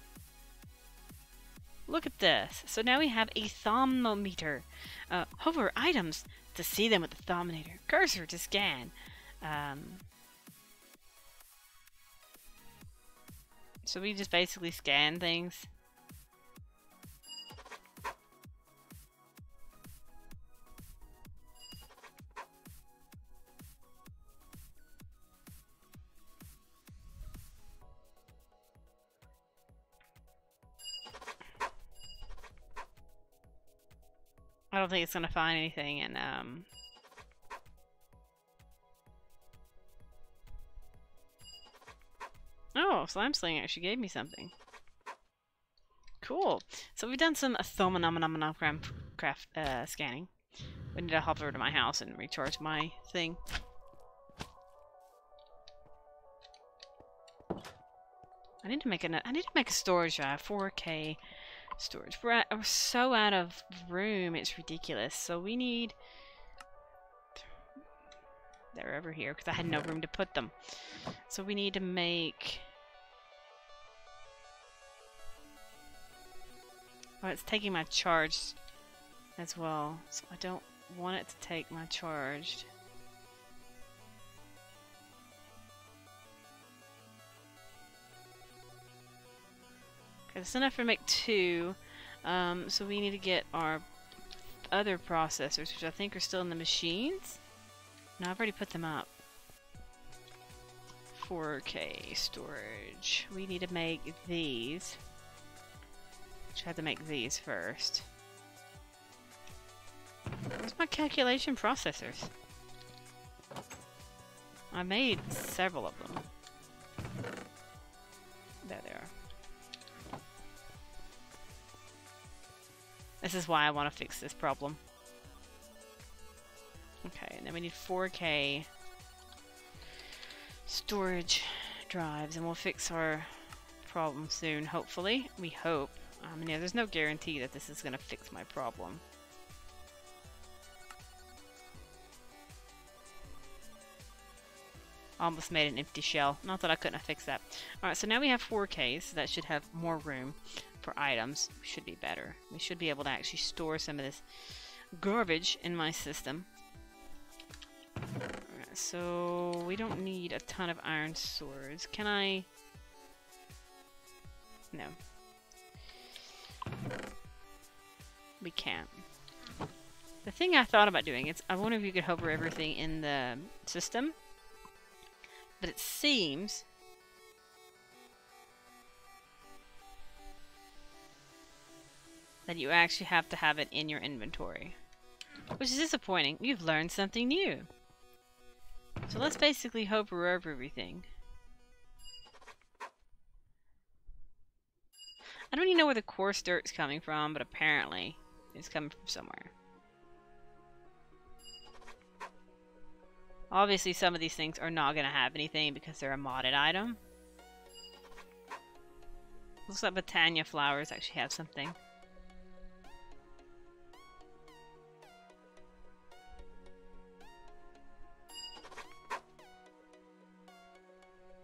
Look at this. So now we have a thermometer. Hover items to see them with the thermometer. Cursor to scan. So we just basically scan things. I don't think it's gonna find anything in Oh, Slime Sling actually gave me something. Cool. So we've done some craft scanning. We need to hop over to my house and recharge my thing. I need to make a storage drive, 4K storage. We're so out of room, it's ridiculous. So we need... They're over here because I had no room to put them. So we need to make... Oh, it's taking my charge. as well, so I don't want it to take my charged. Okay, that's enough to make 2, so we need to get our other processors, which I think are still in the machines. No, I've already put them up. 4K storage. We need to make these. Which I have to make these first. Where's my calculation processors? I made several of them. There they are. This is why I want to fix this problem. Okay, and then we need 4K storage drives, and we'll fix our problem soon, hopefully. We hope. Yeah, there's no guarantee that this is going to fix my problem. Almost made an empty shell. Not that I couldn't have fixed that. Alright, so now we have 4Ks. So that should have more room for items. Should be better. We should be able to actually store some of this garbage in my system. Alright, so we don't need a ton of iron swords. Can I? No. We can't. The thing I thought about doing is I wonder if you could hover everything in the system. But it seems that you actually have to have it in your inventory. Which is disappointing. You've learned something new. So let's basically hover over everything. I don't even know where the coarse dirt's coming from, but apparently it's coming from somewhere. Obviously, some of these things are not going to have anything because they're a modded item. Looks like Botania flowers actually have something.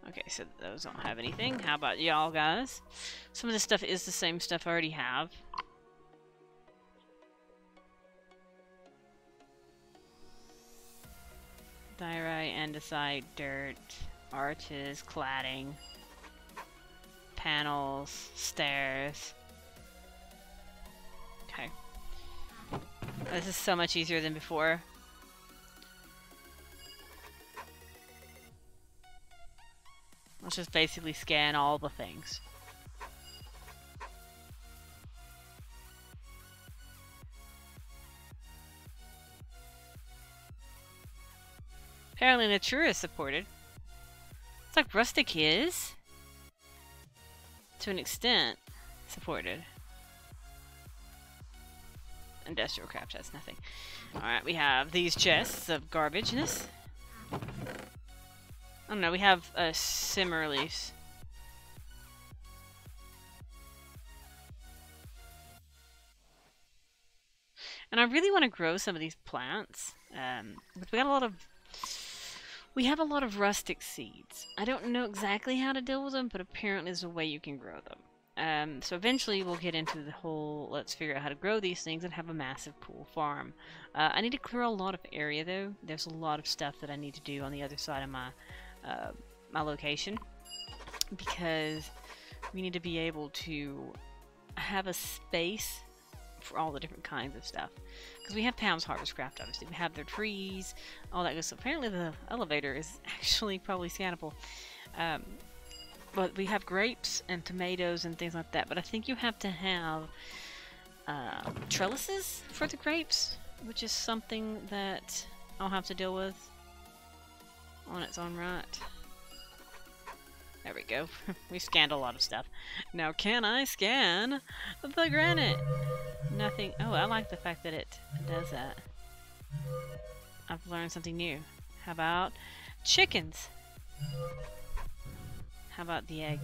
Okay, so those don't have anything. How about y'all guys? Some of this stuff is the same stuff I already have. Diorite, andesite, dirt, arches, cladding, panels, stairs. Okay. This is so much easier than before. Let's just basically scan all the things. Apparently Natura is supported. It's like Rustic is, to an extent, supported. Industrial craft has nothing. Alright, we have these chests of garbageness. I don't know, we have simmer leaves. And I really want to grow some of these plants. But we have a lot of rustic seeds. I don't know exactly how to deal with them, but apparently there's a way you can grow them. So eventually we'll get into the whole, let's figure out how to grow these things and have a massive pool farm. I need to clear a lot of area though. There's a lot of stuff that I need to do on the other side of my location. Because we need to be able to have a space for all the different kinds of stuff. Because we have Pam's Harvest Craft, obviously. We have their trees, all that good stuff. Apparently the elevator is actually probably scannable. But we have grapes and tomatoes and things like that. But I think you have to have trellises for the grapes, which is something that I'll have to deal with on its own right. There we go. We scanned a lot of stuff. Now can I scan the granite? Nothing. Oh, I like the fact that it does that. I've learned something new. How about chickens? How about the egg?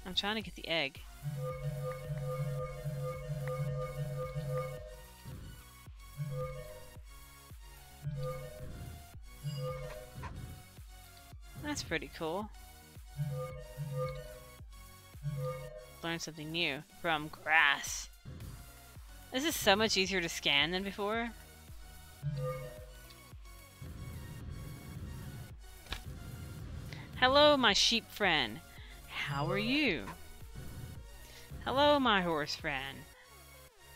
I'm trying to get the egg. That's pretty cool. Learn something new. From grass. This is so much easier to scan than before. Hello, my sheep friend. How are you? Hello, my horse friend.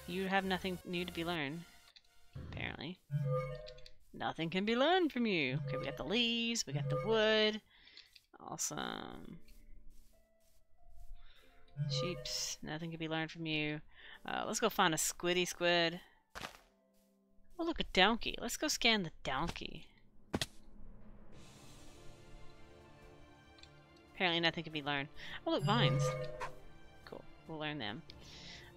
You have nothing new to be learned. Apparently. Nothing can be learned from you. Okay, we got the leaves, we got the wood. Awesome. Sheeps, nothing can be learned from you. Let's go find a squiddy squid. Oh, look, a donkey. Let's go scan the donkey. Apparently nothing can be learned. Oh, look, vines. Cool, we'll learn them.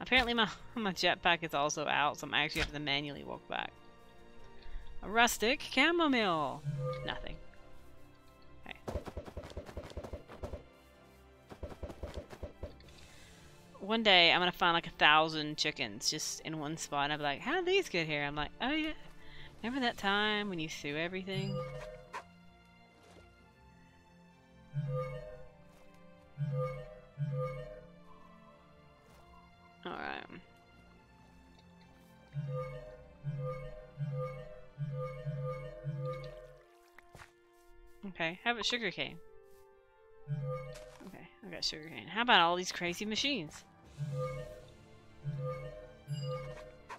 Apparently my jetpack is also out, so I'm actually have to manually walk back. A rustic chamomile. Nothing. Okay. One day I'm gonna find like 1,000 chickens just in one spot, and I'll be like, how did these get here? I'm like, oh yeah, remember that time when you threw everything? Alright. Okay, how about sugarcane? Okay, I got sugarcane. How about all these crazy machines?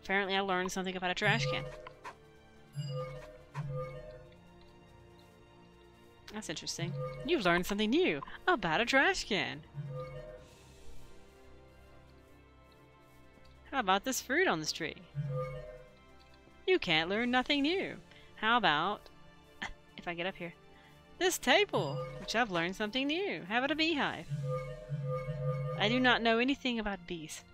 Apparently I learned something about a trash can. That's interesting. You've learned something new about a trash can. How about this fruit on this tree? You can't learn nothing new. How about, if I get up here, this table, which I've learned something new. How about a beehive? I do not know anything about bees.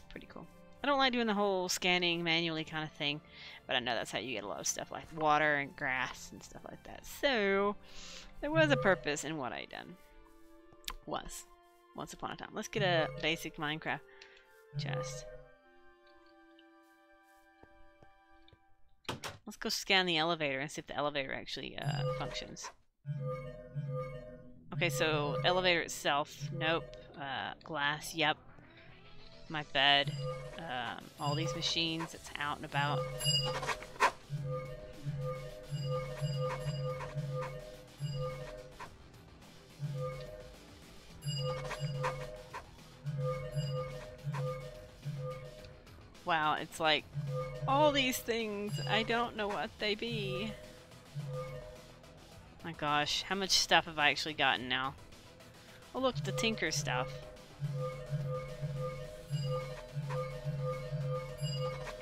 Pretty cool. I don't like doing the whole scanning manually kind of thing, but I know that's how you get a lot of stuff like water and grass and stuff like that. So, there was a purpose in what I done. Once upon a time. Let's get a basic Minecraft chest. Let's go scan the elevator and see if the elevator actually functions. Okay, so elevator itself, nope. Glass, yep. My bed, all these machines, it's out and about. Wow, it's like all these things, I don't know what they be. My gosh, how much stuff have I actually gotten now? Oh look, the tinker stuff.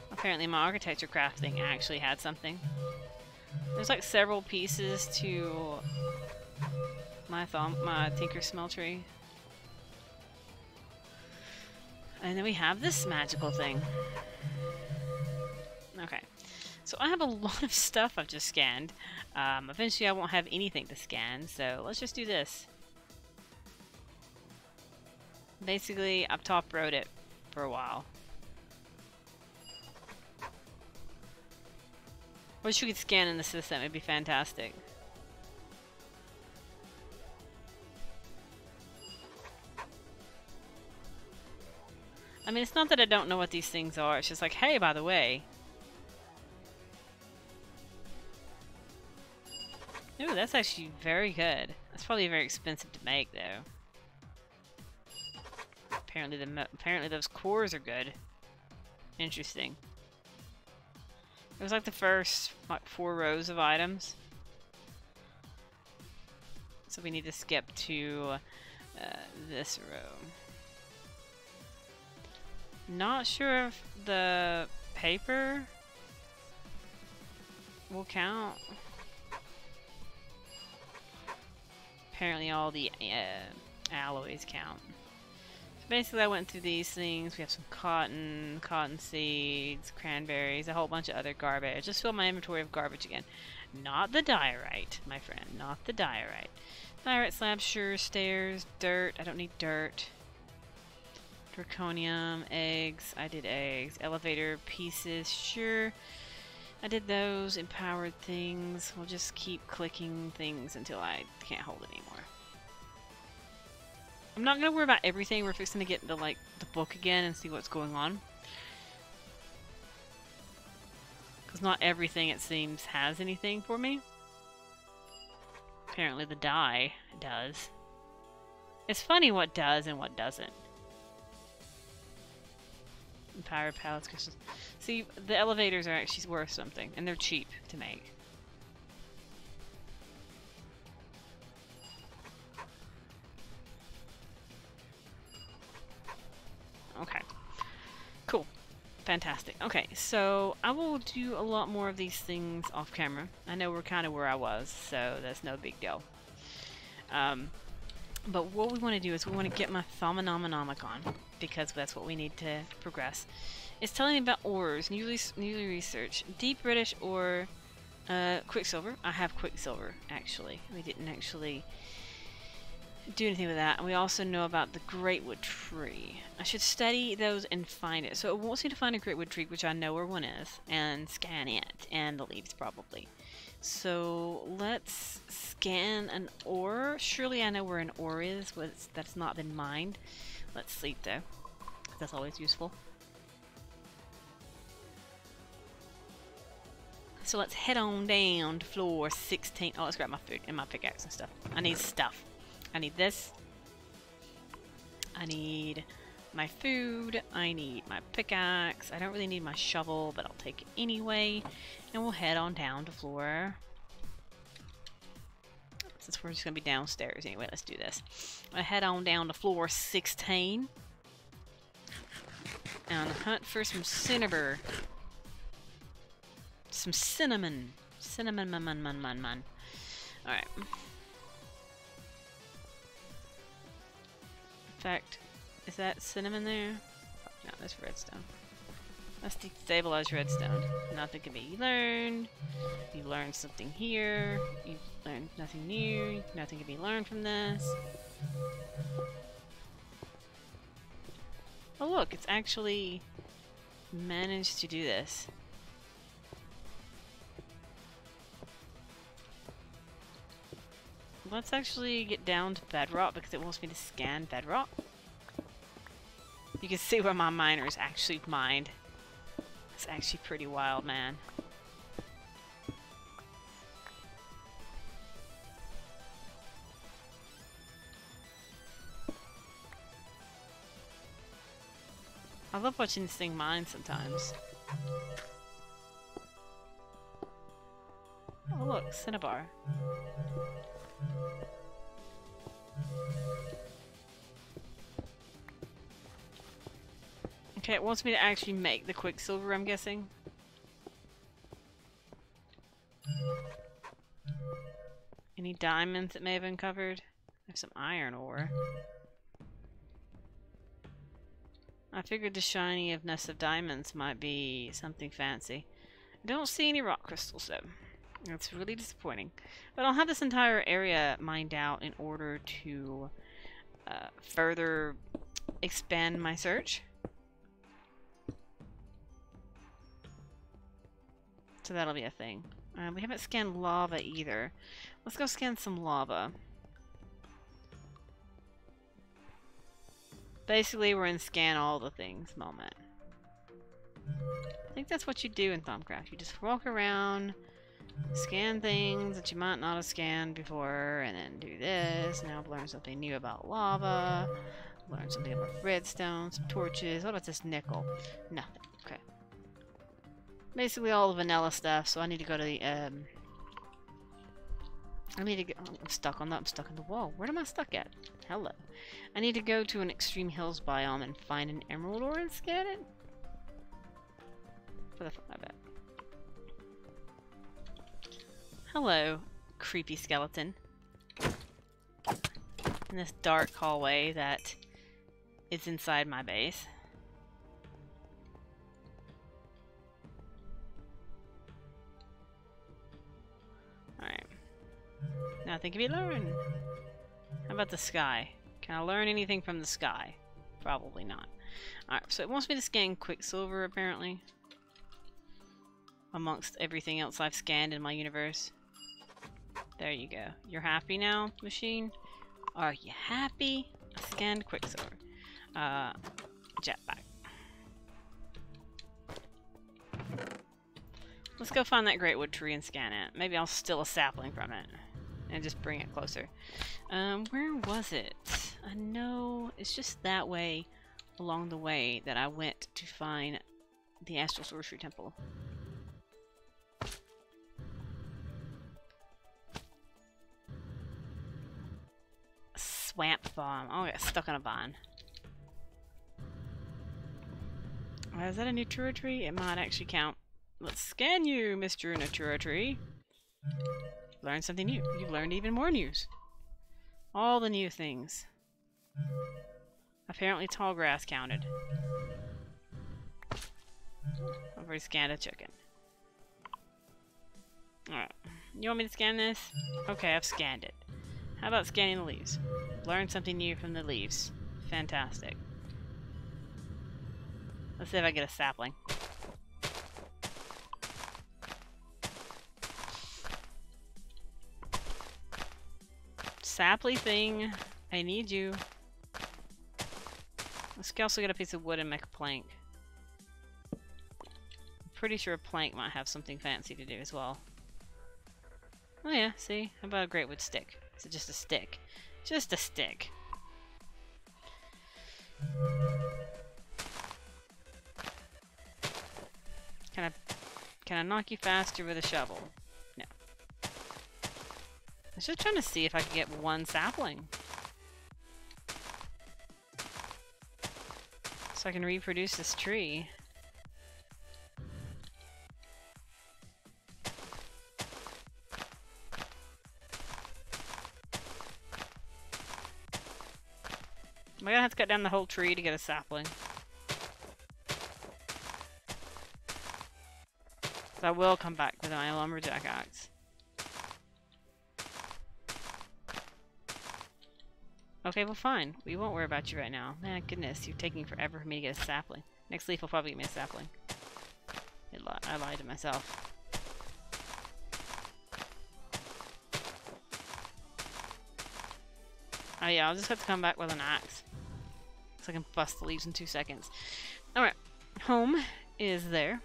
Apparently my architecture crafting actually had something. There's like several pieces to my tinker smeltery. And then we have this magical thing. Okay. So I have a lot of stuff I've just scanned. Eventually I won't have anything to scan, so let's just do this. Basically, I've top-rowed it for a while. Wish we could scan in the system, it'd be fantastic. I mean, it's not that I don't know what these things are, it's just like, hey, by the way. Ooh, that's actually very good. That's probably very expensive to make, though. Apparently those cores are good. Interesting. It was like the first, like, 4 rows of items. So we need to skip to this row. Not sure if the paper will count. Apparently all the alloys count. So basically I went through these things. We have some cotton seeds, cranberries, a whole bunch of other garbage. I just filled my inventory of garbage again. Not the diorite, my friend. Not the diorite. Diorite slabs, sure. Stairs, dirt. I don't need dirt. Draconium, eggs. I did eggs. Elevator pieces, sure. I did those. Empowered things. We'll just keep clicking things until I can't hold it anymore. I'm not gonna worry about everything. We're fixing to get into like the book again and see what's going on. Because not everything, it seems, has anything for me. Apparently the die does. It's funny what does and what doesn't. Power pallets, crystals. See, the elevators are actually worth something, and they're cheap to make. Okay. Cool. Fantastic. Okay, so I will do a lot more of these things off camera. I know we're kind of where I was, so that's no big deal. But what we want to do is we want to get my Phenomenomicon, because that's what we need to progress. It's telling me about ores, newly researched. Deep reddish ore, Quicksilver. I have Quicksilver, actually. We didn't actually do anything with that. And we also know about the Greatwood Tree. I should study those and find it. So it wants me to find a Greatwood Tree, which I know where one is, and scan it, and the leaves probably. So let's scan an ore. Surely I know where an ore is, but that's not been mined. Let's sleep though. That's always useful. So let's head on down to floor 16. Oh, let's grab my food and my pickaxe and stuff. I need stuff. I need this. I need my food. I need my pickaxe. I don't really need my shovel, but I'll take it anyway. And we'll head on down to floor... Since we're just going to be downstairs anyway, let's do this. I'm going to head on down to floor 16. And hunt for some cinnabar. Some cinnamon. Cinnamon, man. Alright. In fact, is that cinnamon there? No, that's redstone. Let's destabilize redstone. Nothing can be learned. You learned something here. You learned nothing new. Nothing can be learned from this. Oh look, it's actually managed to do this. Let's actually get down to bedrock because it wants me to scan bedrock. You can see where my miners actually mined. It's actually pretty wild, man. I love watching this thing mine sometimes. Oh look, cinnabar. Okay, it wants me to actually make the Quicksilver, I'm guessing. Any diamonds that may have been covered? There's some iron ore. I figured the shininess of diamonds might be something fancy. I don't see any rock crystals though. That's really disappointing. But I'll have this entire area mined out in order to further expand my search. So that'll be a thing. We haven't scanned lava either. Let's go scan some lava. Basically, we're in scan all the things moment. I think that's what you do in Thaumcraft. You just walk around, scan things that you might not have scanned before, and then do this. Now I've learned something new about lava. Learned something about redstone, some torches. What about this nickel? Nothing. Okay. Basically all the vanilla stuff, so I need to go to the, I need to go, oh, I'm stuck in the wall. Where am I stuck at? Hello. I need to go to an extreme hills biome and find an emerald ore and scan it? For the fun of it. Hello, creepy skeleton. In this dark hallway that is inside my base. Alright. Nothing can be learned. How about the sky? Can I learn anything from the sky? Probably not. Alright, so it wants me to scan Quicksilver, apparently. Amongst everything else I've scanned in my universe. There you go. You're happy now, machine? Are you happy? Scanned Quicksilver. Jetpack. Let's go find that great wood tree and scan it. Maybe I'll steal a sapling from it and just bring it closer. Where was it? I know it's just that way along the way that I went to find the Astral Sorcery Temple. Swamp bomb. Oh, I got stuck on a vine. Is that a Natura tree? It might actually count. Let's scan you, Mr. Natura tree. Learn something new. You've learned even more news. All the new things. Apparently tall grass counted. I've already scanned a chicken. Alright. You want me to scan this? Okay, I've scanned it. How about scanning the leaves? Learn something new from the leaves. Fantastic. Let's see if I get a sapling. Saply thing, I need you. Let's also get a piece of wood and make a plank. I'm pretty sure a plank might have something fancy to do as well. Oh yeah, see? How about a great wood stick? Is it just a stick? Just a stick. Can I knock you faster with a shovel? No. I was just trying to see if I could get one sapling. So I can reproduce this tree. Am I gonna have to cut down the whole tree to get a sapling? So I will come back with my lumberjack axe. Okay, well fine. We won't worry about you right now. Man, goodness, you're taking forever for me to get a sapling. Next leaf will probably give me a sapling. I lied to myself. Oh yeah, I'll just have to come back with an axe. So I can bust the leaves in 2 seconds. Alright, home is there.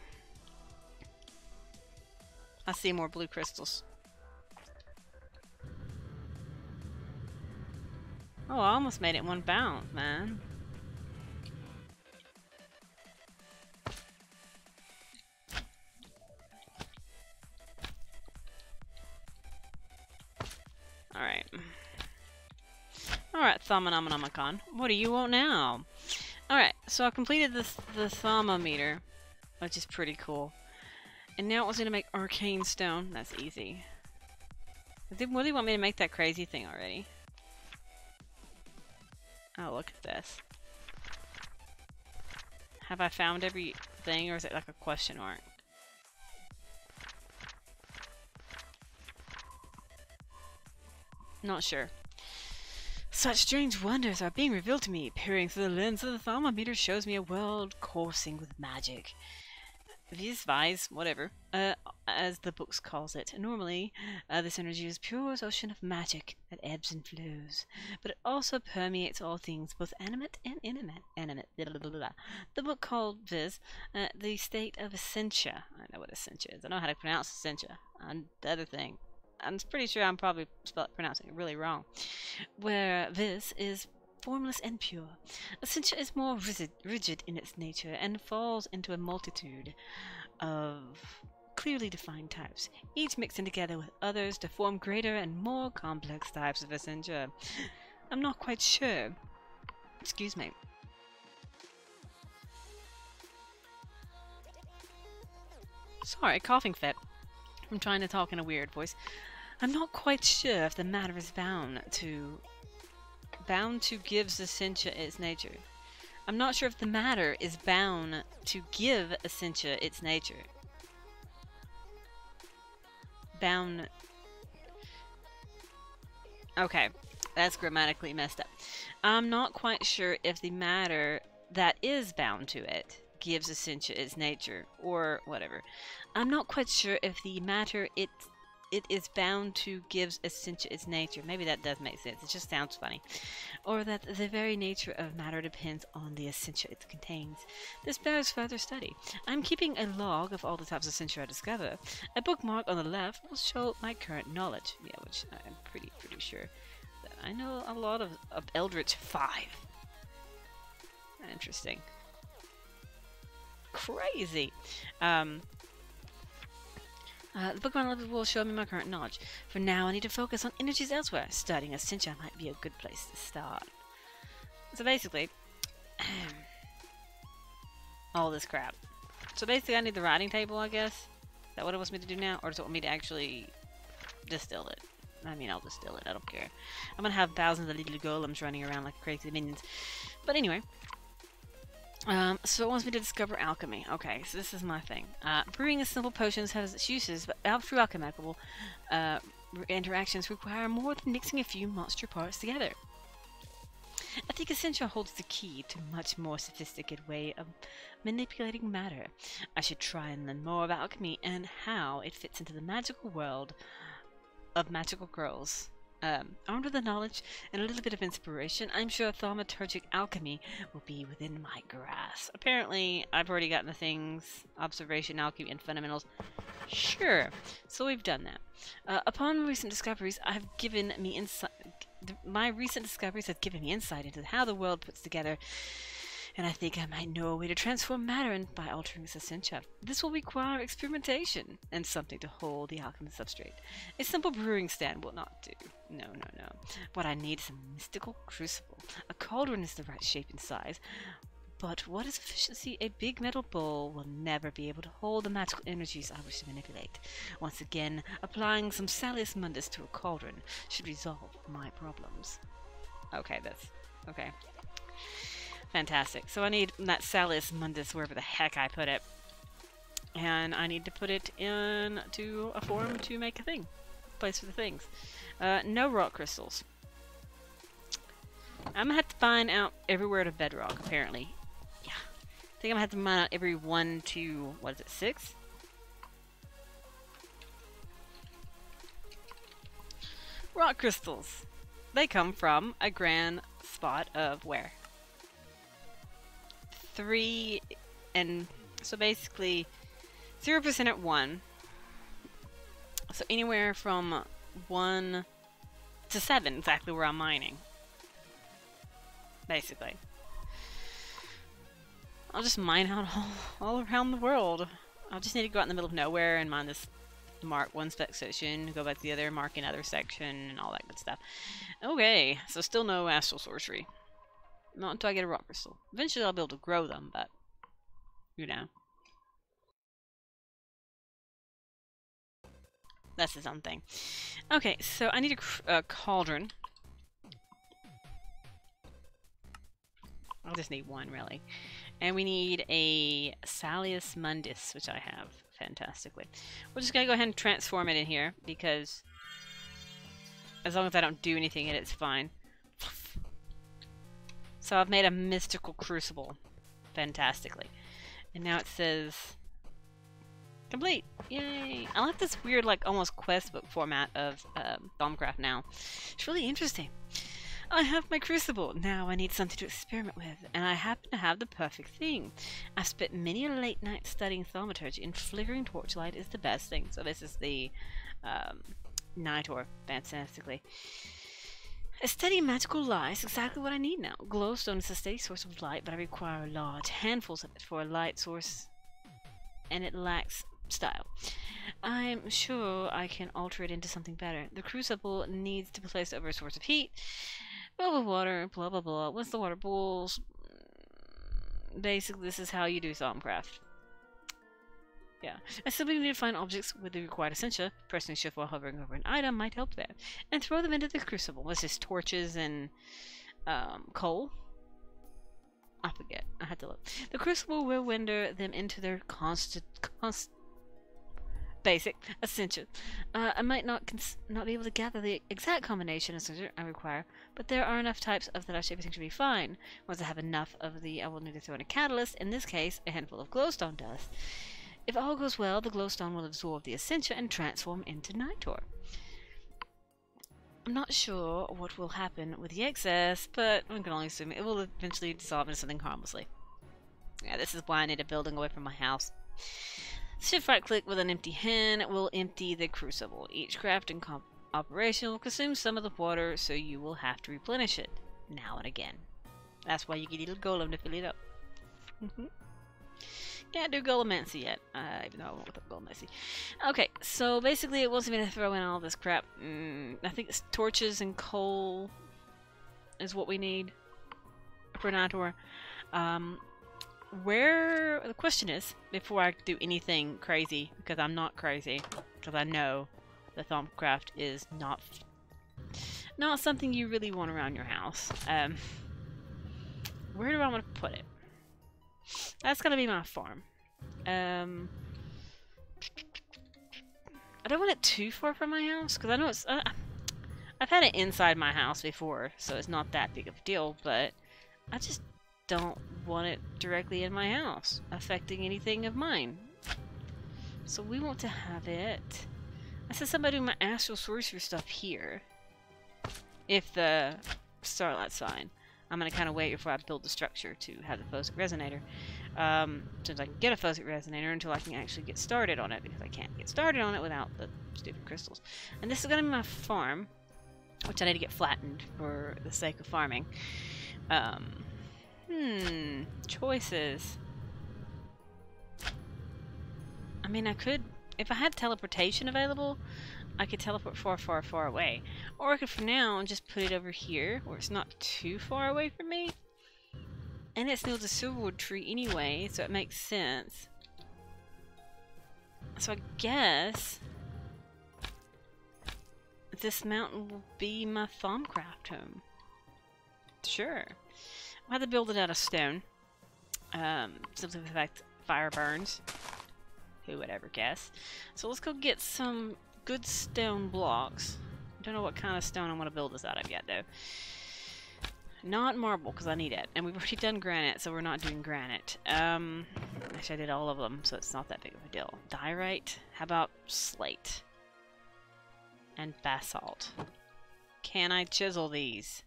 I see more blue crystals. Oh, I almost made it one bound, man. Alright. Alright, Thaumonomicon. What do you want now? Alright, so I completed the thermometer, which is pretty cool. And now it was going to make arcane stone. That's easy. What do you want me to make that crazy thing already? Oh, look at this. Have I found everything, or is it like a question mark? Not sure. Such strange wonders are being revealed to me. Peering through the lens of the thermometer shows me a world coursing with magic. Vis vis, whatever, as the books calls it. Normally, this energy is pure ocean of magic that ebbs and flows, but it also permeates all things, both animate and inanimate. Blah, blah, blah, blah. The book called Viz, the state of essentia. I know what essentia is. I know how to pronounce essentia. And the other thing, I'm pretty sure I'm probably pronouncing it really wrong. Where Viz is formless and pure. Essentia is more rigid in its nature and falls into a multitude of clearly defined types, each mixing together with others to form greater and more complex types of essentia. I'm not quite sure. Excuse me. Sorry, coughing fit. I'm trying to talk in a weird voice. I'm not quite sure if the matter is bound to give essentia its nature. I'm not sure if the matter is bound to give essentia its nature. Bound. Okay, that's grammatically messed up. I'm not quite sure if the matter that is bound to it gives essentia its nature, or whatever. I'm not quite sure if the matter it is bound to give Essentia its nature. Maybe that does make sense. It just sounds funny. Or that the very nature of matter depends on the Essentia it contains. This bears further study. I'm keeping a log of all the types of Essentia I discover. A bookmark on the left will show my current knowledge. Yeah, which I'm pretty sure that I know a lot of Eldritch 5. Interesting. Crazy. The book on level will show me my current knowledge. For now, I need to focus on energies elsewhere. Studying Essentia might be a good place to start. So basically, all this crap. So basically, I need the writing table, I guess. Is that what it wants me to do now? Or does it want me to actually distill it? I mean, I'll distill it. I don't care. I'm gonna have thousands of little golems running around like crazy minions. But anyway. So it wants me to discover alchemy. Okay, so this is my thing. Brewing a simple potions has its uses, but through alchemical interactions require more than mixing a few monster parts together. I think Essentia holds the key to a much more sophisticated way of manipulating matter. I should try and learn more about alchemy and how it fits into the magical world of magical girls. Armed with the knowledge and a little bit of inspiration, I'm sure thaumaturgic alchemy will be within my grasp. Apparently, I've already gotten the things, observation, alchemy, and fundamentals. Sure, so we've done that. Upon recent discoveries, my recent discoveries have given me insight into how the world puts together, and I think I might know a way to transform matter by altering its Essentia. This will require experimentation and something to hold the alchemist substrate. A simple brewing stand will not do. No. What I need is a mystical crucible. A cauldron is the right shape and size, but what is efficiency? A big metal bowl will never be able to hold the magical energies I wish to manipulate. Once again, applying some Salus Mundus to a cauldron should resolve my problems. Okay, okay. Fantastic. So I need that Salus Mundus wherever the heck I put it. And I need to put it into a form to make a thing. Place for the things. No rock crystals. I'm gonna have to find out everywhere to bedrock, apparently. Yeah. I think I'm gonna have to mine out every 1 to, what is it, 6? Rock crystals. They come from a grand spot of where? 3 and so basically 0% at 1. So anywhere from 1 to 7, exactly where I'm mining. Basically. I'll just mine out all around the world. I'll just need to go out in the middle of nowhere and mine this mark one section, go back to the other, mark another section, and all that good stuff. Okay, so still no astral sorcery. Not until I get a rock crystal. Eventually I'll be able to grow them, but, you know. That's its own thing. Okay, so I need a cauldron. I'll just need one, really. And we need a Salus Mundus, which I have fantastically. We're just going to go ahead and transform it in here, because as long as I don't do anything in it, it's fine. So I've made a mystical crucible fantastically. And now it says complete. Yay! I like this weird, like, almost quest book format of Thaumcraft now. It's really interesting. I have my crucible. Now I need something to experiment with, and I happen to have the perfect thing. I've spent many a late night studying thaumaturgy, and flickering torchlight is the best thing. So this is the night orb, fantastically. A steady magical light is exactly what I need now. Glowstone is a steady source of light, but I require large handfuls of it for a light source, and it lacks style. I'm sure I can alter it into something better. The crucible needs to be placed over a source of heat. Blah blah water, blah blah blah. Once the water boils, basically this is how you do Thaumcraft. Yeah. I simply need to find objects with the required essentia. Pressing shift while hovering over an item might help there. And throw them into the crucible. What's this? Torches and coal? I forget. I had to look. The crucible will render them into their basic essentia. I might not be able to gather the exact combination of essentia I require, but there are enough types of that everything should be fine. Once I have enough of the, I will need to throw in a catalyst. In this case, a handful of glowstone dust. If all goes well, the glowstone will absorb the Essentia and transform into Nitor. I'm not sure what will happen with the excess, but I can only assume it will eventually dissolve into something harmlessly. Yeah, this is why I need a building away from my house. Shift right click with an empty hand will empty the crucible. Each crafting operation will consume some of the water, so you will have to replenish it now and again. That's why you get a little golem to fill it up. Can't do golemancy yet, even though I won't with golemancy. Okay, so basically it wants me to throw in all this crap. I think it's torches and coal is what we need for Nitor. Where the question is, before I do anything crazy, because I'm not crazy, because I know the Thaumcraft is not something you really want around your house. Where do I want to put it? That's gonna be my farm. I don't want it too far from my house, because I know it's. I've had it inside my house before, so it's not that big of a deal. But I just don't want it directly in my house, affecting anything of mine. So we want to have it. I said somebody do my astral sorcery stuff here. If the Starlight's fine. I'm going to kind of wait before I build the structure to have the Phosic Resonator. Since I can get a Phosic Resonator until I can actually get started on it, because I can't get started on it without the stupid crystals. And this is going to be my farm, which I need to get flattened for the sake of farming. Choices. I mean, I could, if I had teleportation available, I could teleport far, far, far away. Or I could, for now, just put it over here, where it's not too far away from me. And it's near the Silverwood tree anyway, so it makes sense. So I guess this mountain will be my Thaumcraft home. Sure. I'll have to build it out of stone. Simply the fact fire burns. Who would ever guess? So let's go get some good stone blocks. I don't know what kind of stone I want to build this out of yet, though. Not marble, because I need it. And we've already done granite, so we're not doing granite. Actually, I did all of them, so it's not that big of a deal. Diorite. How about slate? And basalt. Can I chisel these?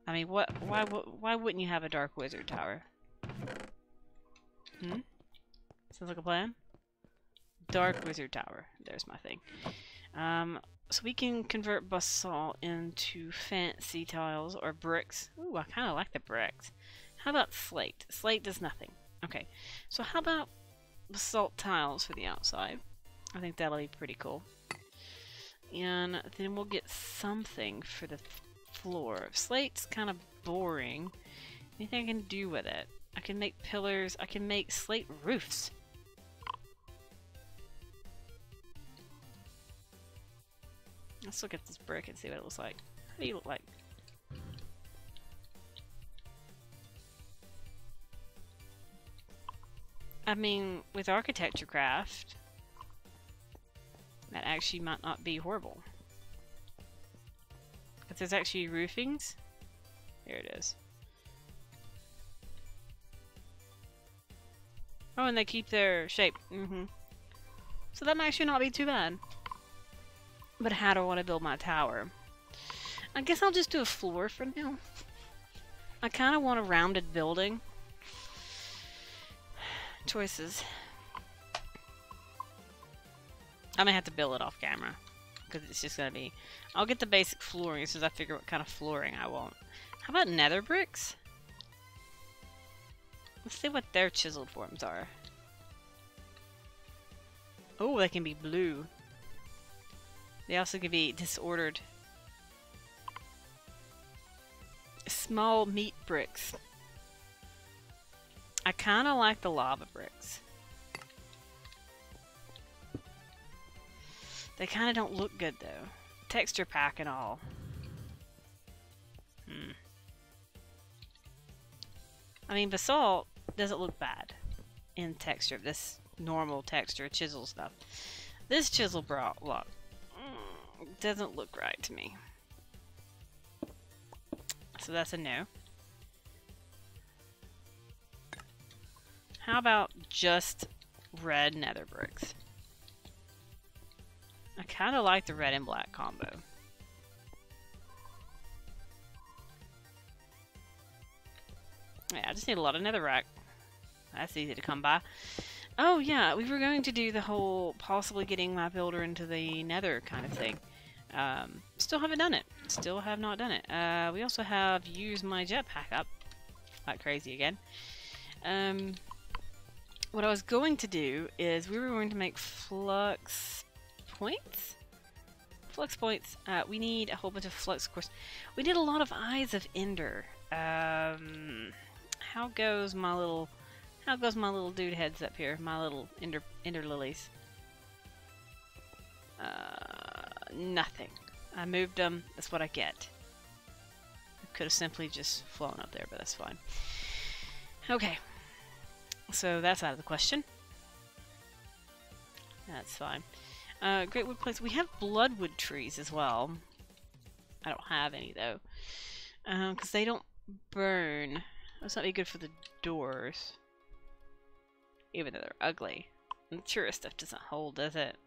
I mean, why wouldn't you have a dark wizard tower? Sounds like a plan. Dark wizard tower. There's my thing. So we can convert basalt into fancy tiles or bricks. Ooh, I kind of like the bricks. How about slate? Slate does nothing. Okay, so how about basalt tiles for the outside? I think that'll be pretty cool. And then we'll get something for the floor. Slate's kind of boring. Anything I can do with it? I can make pillars. I can make slate roofs. Let's look at this brick and see what it looks like. How do you look like? I mean, with architecture craft, that actually might not be horrible. If there's actually roofings, here it is. Oh, and they keep their shape. So that might actually not be too bad. But how do I want to build my tower? I guess I'll just do a floor for now. I kind of want a rounded building. Choices. I may have to build it off camera. Because it's just going to be... I'll get the basic flooring as soon as I figure what kind of flooring I want. How about nether bricks? Let's see what their chiseled forms are. Oh, they can be blue. They also can be disordered. Small meat bricks. I kind of like the lava bricks. They kind of don't look good though. Texture pack and all. I mean, basalt doesn't look bad in texture. This normal texture chisel stuff. This chisel block doesn't look right to me. So that's a no. How about just red nether bricks. I kind of like the red and black combo. Yeah, I just need a lot of netherrack. That's easy to come by. Oh yeah, we were going to do the whole possibly getting my builder into the nether kind of thing. Still haven't done it. Still have not done it. We also have used my jetpack up like crazy again. What I was going to do is we were going to make flux points. Flux points. We need a whole bunch of flux cores. We need a lot of eyes of ender. How goes my little dude heads up here? My little ender lilies. Nothing. I moved them. That's what I get. I could have simply just flown up there, but that's fine. Okay. So that's out of the question. That's fine. Great wood planks. We have bloodwood trees as well. I don't have any though. Because they don't burn. That's not be good for the doors. Even though they're ugly. The Natura stuff doesn't hold, does it?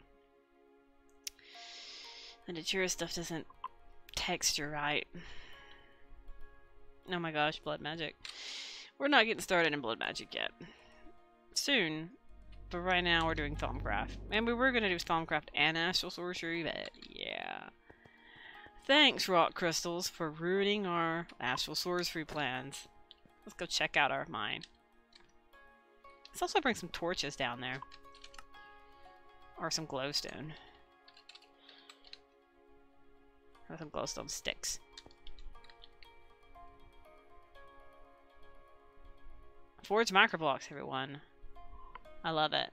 The Natura stuff doesn't texture right. Oh my gosh, blood magic. We're not getting started in blood magic yet. Soon. But right now we're doing Thaumcraft. And we were going to do Thaumcraft and Astral Sorcery, but yeah. Thanks, rock crystals, for ruining our Astral Sorcery plans. Let's go check out our mine. Let's also bring some torches down there. Or some glowstone. Or some glowstone sticks. Forge microblocks, everyone. I love it.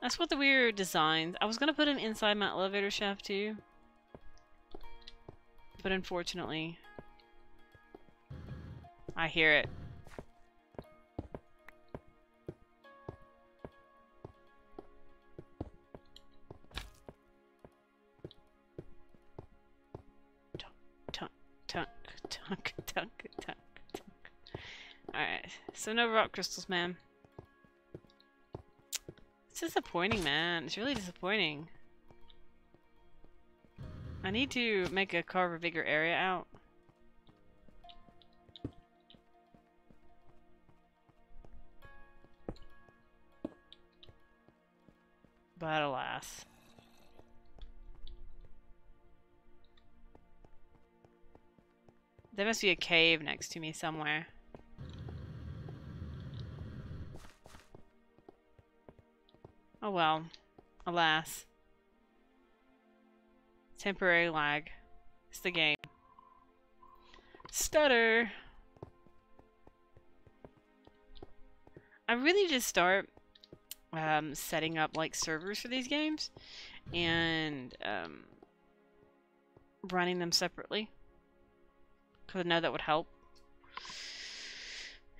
That's what the weird designs. I was gonna put them inside my elevator shaft too. But unfortunately, I hear it. Tunk, tunk, tunk, tunk, tunk, tunk. Alright, so no rock crystals, man. It's disappointing, man. It's really disappointing. I need to make a carve a bigger area out. But alas. There must be a cave next to me somewhere. Oh well. Alas. Temporary lag. It's the game. Stutter! I really just start setting up like servers for these games and running them separately. Because I know that would help.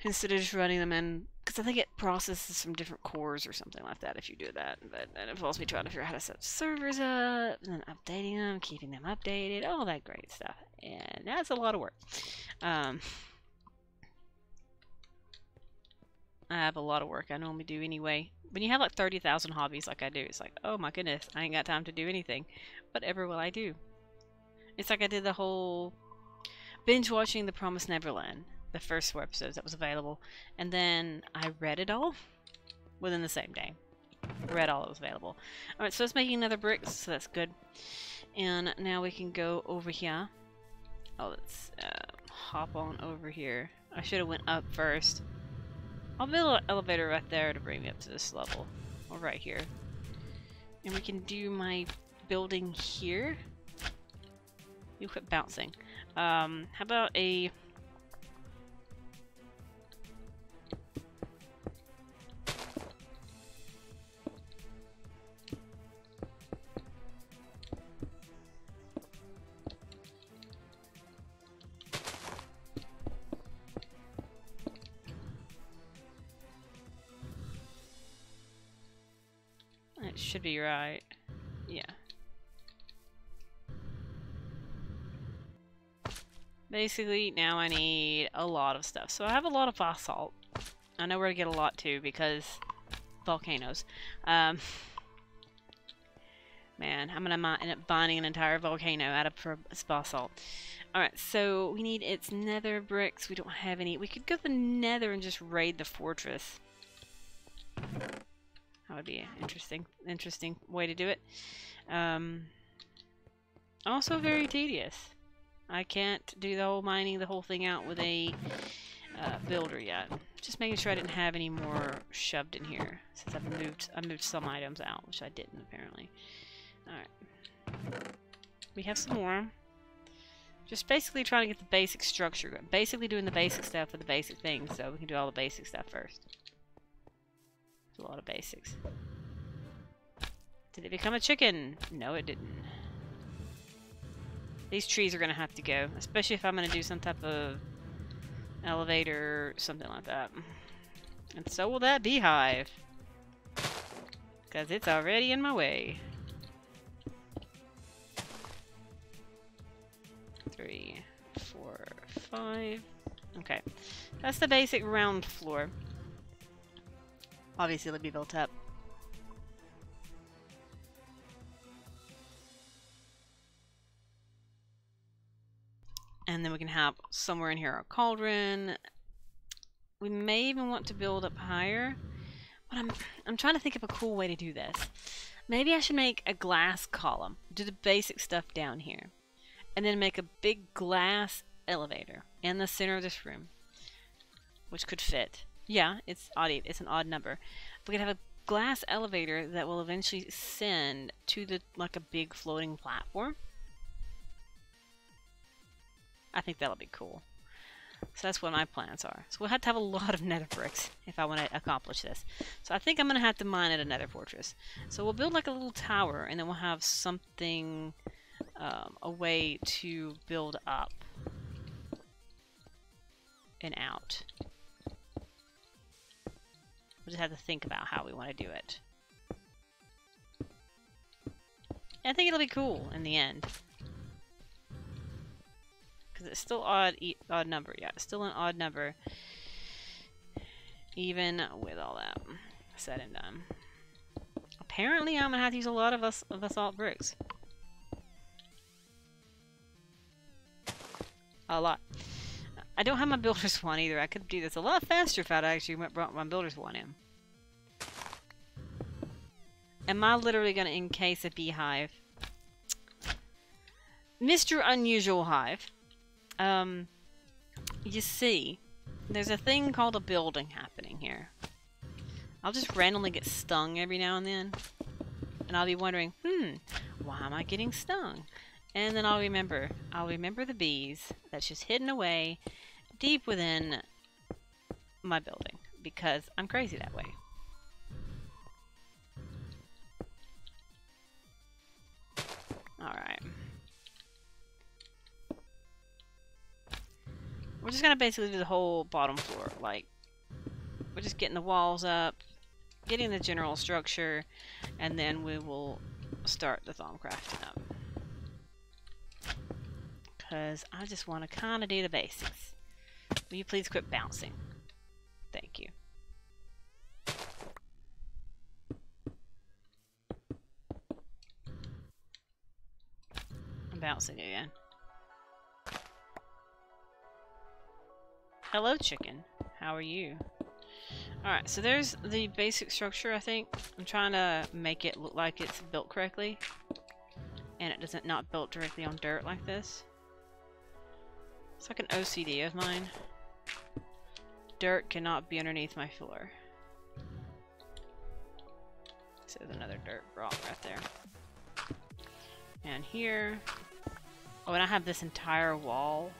Instead of just running them in. Because I think it processes from different cores or something like that if you do that. But it involves me trying to figure out how to set servers up, and then updating them, keeping them updated, all that great stuff. And that's a lot of work. I have a lot of work I normally do anyway. When you have like 30,000 hobbies like I do, it's like, oh my goodness, I ain't got time to do anything. Whatever will I do? It's like I did the whole binge watching The Promised Neverland. The first 4 episodes that was available, and then I read it all within the same day. Read all that was available. Alright, so it's making another brick, so that's good. And now we can go over here. Oh, let's hop on over here. I should have went up first. I'll build an elevator right there to bring me up to this level. Or right here. And we can do my building here. You quit bouncing. How about a... It should be right. Yeah. Basically, now I need a lot of stuff. So I have a lot of basalt. I know where to get a lot too because volcanoes. Man, I'm gonna end up binding an entire volcano out of basalt. Alright, so we need its nether bricks. We don't have any. We could go to the nether and just raid the fortress. That would be an interesting way to do it. Also very tedious. I can't do the whole mining the whole thing out with a builder yet. Just making sure I didn't have any more shoved in here since I moved some items out, which I didn't apparently. Alright. We have some more. Just basically trying to get the basic structure going. Basically doing the basic stuff with the basic things, so we can do all the basic stuff first. It's a lot of basics. Did it become a chicken? No, it didn't. These trees are going to have to go, especially if I'm going to do some type of elevator or something like that. And so will that beehive. Because it's already in my way. 3, 4, 5. Okay. That's the basic round floor. Obviously, it'll be built up. And then we can have somewhere in here a cauldron. We may even want to build up higher. But I'm trying to think of a cool way to do this. Maybe I should make a glass column. Do the basic stuff down here. And then make a big glass elevator in the center of this room. Which could fit. Yeah, it's an odd number. We could have a glass elevator that will eventually send to the like a big floating platform. I think that'll be cool. So that's what my plans are. So we'll have to have a lot of nether bricks if I want to accomplish this. So I think I'm going to have to mine at a nether fortress. So we'll build like a little tower, and then we'll have something, a way to build up and out. We'll just have to think about how we want to do it. And I think it'll be cool in the end. Because it's still odd number. Yeah, it's still an odd number. Even with all that said and done. Apparently I'm going to have to use a lot of basalt bricks. A lot. I don't have my builder's one either. I could do this a lot faster if I'd actually brought my builder's one in. Am I literally going to encase a beehive? Mr. Unusual Hive. You see, there's a thing called a building happening here. I'll just randomly get stung every now and then. And I'll be wondering, why am I getting stung? And then I'll remember the bees that's just hidden away deep within my building. Because I'm crazy that way. Alright. We're just gonna basically do the whole bottom floor. Like, we're just getting the walls up, getting the general structure, and then we will start the thumb crafting up. Because I just want to kind of do the basics. Will you please quit bouncing? Thank you. I'm bouncing again. Hello, chicken. How are you? Alright, so there's the basic structure, I think. I'm trying to make it look like it's built correctly. And it doesn't not built directly on dirt like this. It's like an OCD of mine. Dirt cannot be underneath my floor. So there's another dirt block right there. And here. Oh, and I have this entire wall.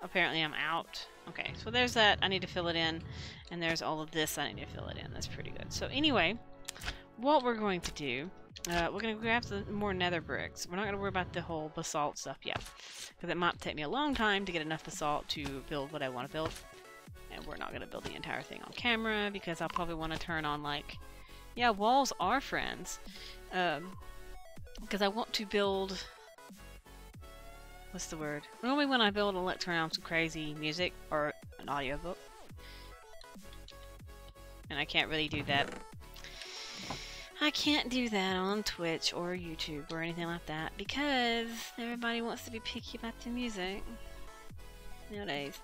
Apparently I'm out. Okay, so there's that. I need to fill it in. And there's all of this I need to fill it in. That's pretty good. So anyway, what we're going to do, we're going to grab the more nether bricks. We're not going to worry about the whole basalt stuff yet. Because it might take me a long time to get enough basalt to build what I want to build. And we're not going to build the entire thing on camera. Because I'll probably want to turn on like, yeah, walls are friends. Because I want to build what's the word? Normally when I build, I'll let around some crazy music or an audiobook. And I can't really do that. I can't do that on Twitch or YouTube or anything like that because everybody wants to be picky about the music nowadays.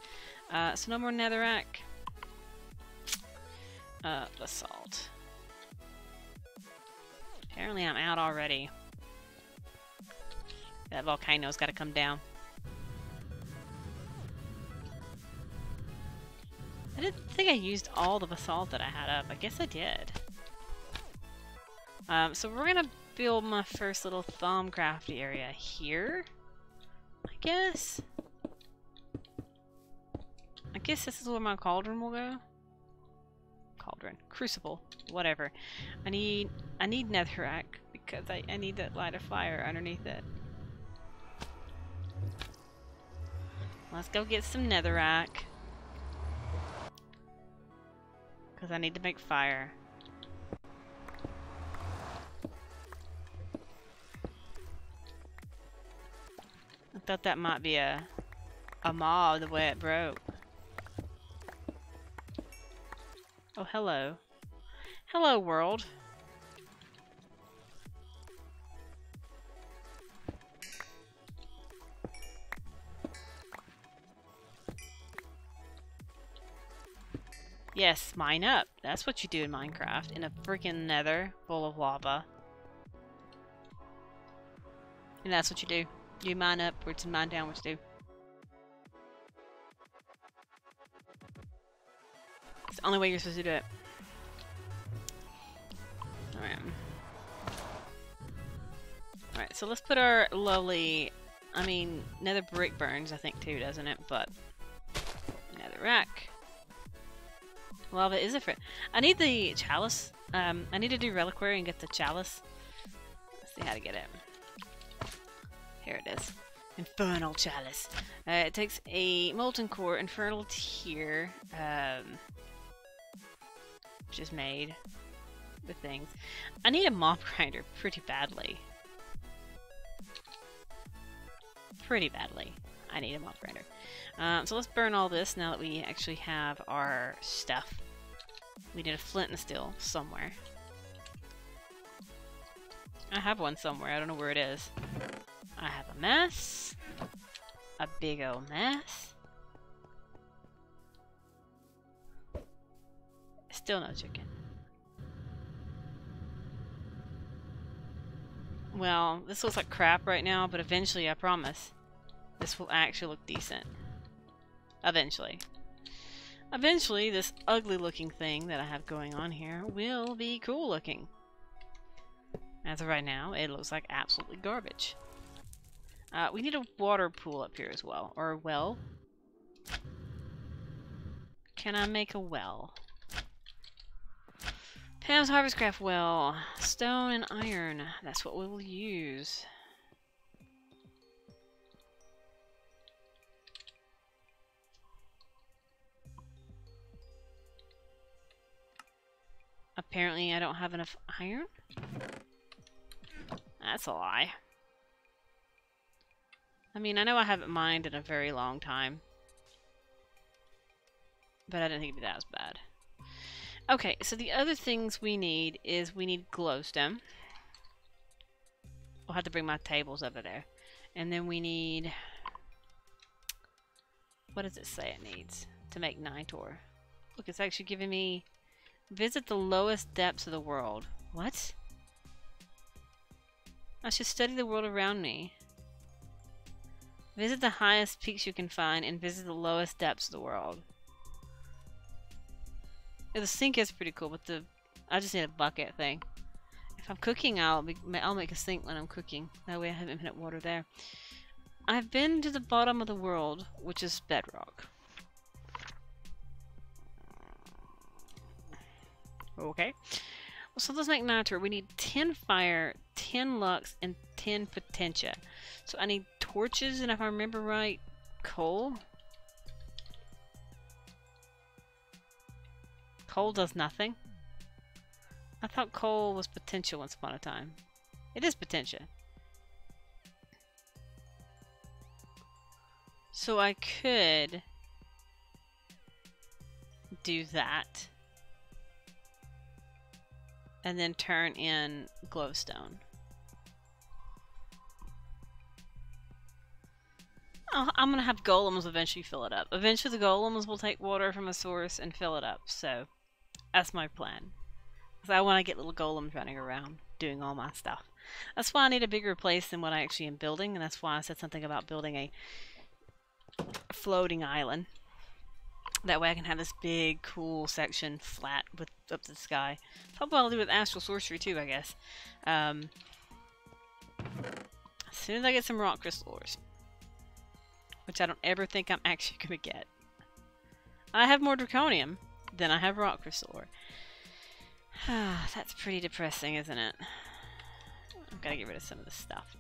So no more netherrack. Basalt. Apparently I'm out already. That volcano's got to come down. I didn't think I used all the basalt that I had up. I guess I did. So we're gonna build my first little crafty area here, I guess. I guess this is where my cauldron will go. Cauldron, crucible, whatever. I need netherrack because I need to light a fire underneath it. Let's go get some netherrack because I need to make fire. I thought that might be a mob the way it broke. Oh, hello. Hello, world. Yes, mine up. That's what you do in Minecraft. In a freaking nether full of lava. And that's what you do. You mine upwards and mine downwards too. It's the only way you're supposed to do it. Alright, so let's put our lovely... I mean, nether brick burns, I think, too, doesn't it? But... netherrack. Lava is different. I need the chalice. I need to do reliquary and get the chalice. Let's see how to get it. Here it is. Infernal chalice. It takes a molten core, infernal tier, which is made with things. I need a mob grinder pretty badly. Pretty badly. I need a mob grinder. So let's burn all this now that we actually have our stuff. We need a flint and steel somewhere. I have one somewhere. I don't know where it is. I have a mess. A big old mess. Still no chicken. Well, this looks like crap right now, but eventually, I promise, this will actually look decent. Eventually. Eventually, this ugly looking thing that I have going on here will be cool looking. As of right now, it looks like absolutely garbage. We need a water pool up here as well. Or a well. Can I make a well? Pam's Harvestcraft well. Stone and iron. That's what we will use. Apparently I don't have enough iron? That's a lie. I mean, I know I haven't mined in a very long time. But I didn't think it'd be that as bad. Okay, so the other things we need is we need glowstone. I'll have to bring my tables over there. And then we need... what does it say it needs to make Nitor? Look, it's actually giving me... visit the lowest depths of the world. What? I should study the world around me. Visit the highest peaks you can find and visit the lowest depths of the world. Yeah, the sink is pretty cool, but I just need a bucket thing. If I'm cooking, I'll make a sink when I'm cooking. That way I have infinite water there. I've been to the bottom of the world, which is bedrock. Okay. Well, so let's make Nitor. We need 10 fire, 10 lux, and 10 potentia. So I need torches, and if I remember right, coal. Coal does nothing. I thought coal was potential once upon a time. It is potentia. So I could do that. And then turn in glowstone. I'm going to have golems eventually fill it up. Eventually the golems will take water from a source and fill it up. So that's my plan. Because I want to get little golems running around doing all my stuff. That's why I need a bigger place than what I actually am building. And that's why I said something about building a floating island. That way I can have this big, cool section flat with up to the sky. Probably what I'll do with astral sorcery too, I guess. As soon as I get some rock crystal ores. Which I don't ever think I'm actually going to get. I have more draconium than I have rock crystal ore. That's pretty depressing, isn't it? I've got to get rid of some of this stuff.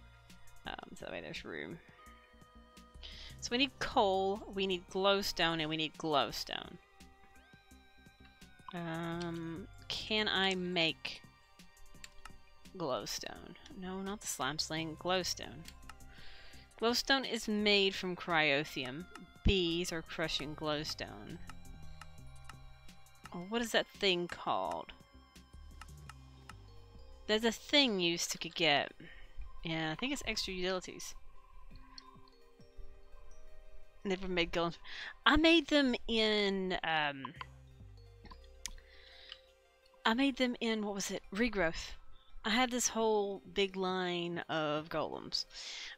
So that way there's room. So we need coal, we need glowstone, and we need glowstone. Can I make glowstone? No, not the slime sling. Glowstone. Glowstone is made from cryothium. Bees are crushing glowstone. Oh, what is that thing called? There's a thing you used to get. Yeah, I think it's extra utilities. Never made golems. I made them in what was it? Regrowth. I had this whole big line of golems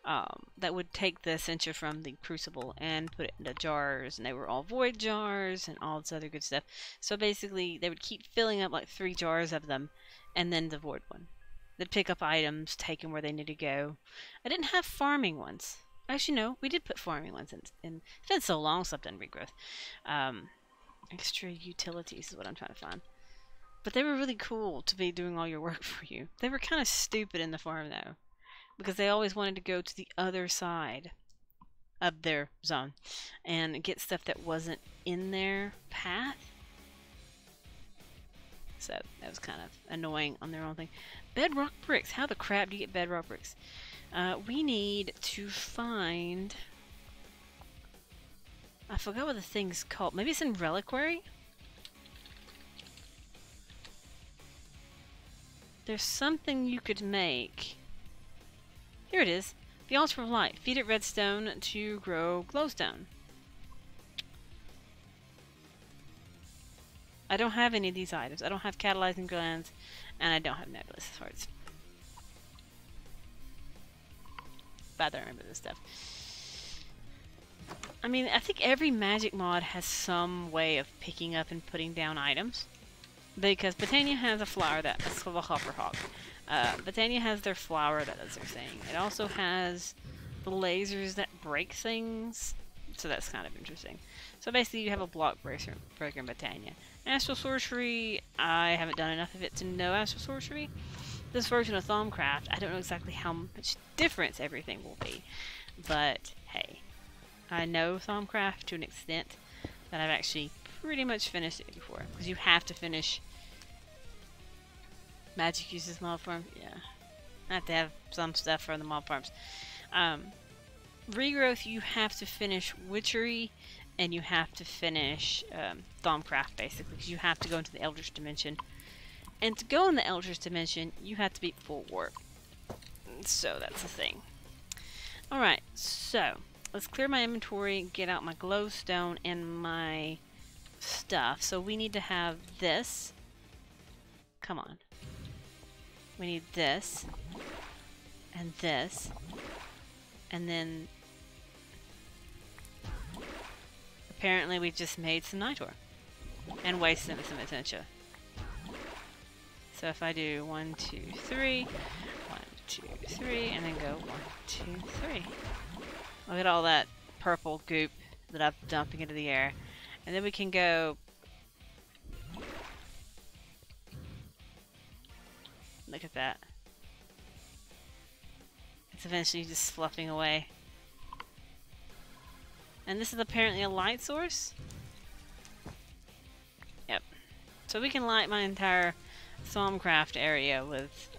that would take the essential from the crucible and put it into jars, and they were all void jars and all this other good stuff. So basically, they would keep filling up like 3 jars of them, and then the void one. They'd pick up items, take them where they need to go. I didn't have farming ones. Actually, no, we did put farming ones in. It's been so long since I've done regrowth. Extra utilities is what I'm trying to find. But they were really cool to be doing all your work for you. They were kind of stupid in the farm, though. Because they always wanted to go to the other side of their zone and get stuff that wasn't in their path. So that was kind of annoying on their own thing. Bedrock bricks. How the crap do you get bedrock bricks? We need to find... I forgot what the thing's called. Maybe it's in Reliquary? There's something you could make. Here it is. The Altar of Light. Feed it redstone to grow glowstone. I don't have any of these items. I don't have catalyzing glands, and I don't have nebulous hearts. But I don't remember this stuff. I mean, I think every magic mod has some way of picking up and putting down items. Because Botania has a flower that's called a Hopperhawk. Botania has their flower that does their thing. It also has the lasers that break things. So that's kind of interesting. So basically you have a block breaker in Botania. Astral Sorcery, I haven't done enough of it to know Astral Sorcery. This version of Thaumcraft, I don't know exactly how much difference everything will be. But, hey. I know Thaumcraft to an extent that I've actually pretty much finished it before. Because you have to finish magic uses mob farm. Yeah. I have to have some stuff for the mob farms. Regrowth, you have to finish Witchery, and you have to finish Thaumcraft, basically, because you have to go into the Eldritch Dimension. And to go in the Eldritch Dimension, you have to beat full warp. So that's the thing. Alright, so let's clear my inventory, get out my glowstone and my stuff. So we need to have this. Come on. We need this. And this. And then apparently we just made some nitor. And wasted some essential. So if I do 1, 2, 3, 1, 2, 3, and then go 1, 2, 3. Look at all that purple goop that I'm dumping into the air. And then we can go... Look at that. It's eventually just fluffing away. And this is apparently a light source? Yep. So we can light my entire Thaumcraft area with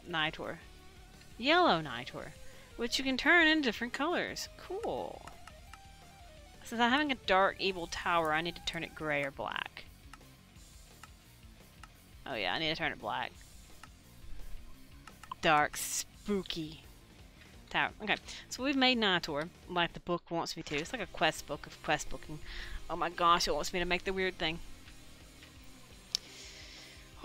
nitor. Yellow nitor. Which you can turn in different colors. Cool. since I'm having a dark evil tower, I need to turn it gray or black. Oh yeah, I need to turn it black. Dark, spooky tower. Okay, so we've made Nitor like the book wants me to. It's like a quest book of quest booking. Oh my gosh, it wants me to make the weird thing.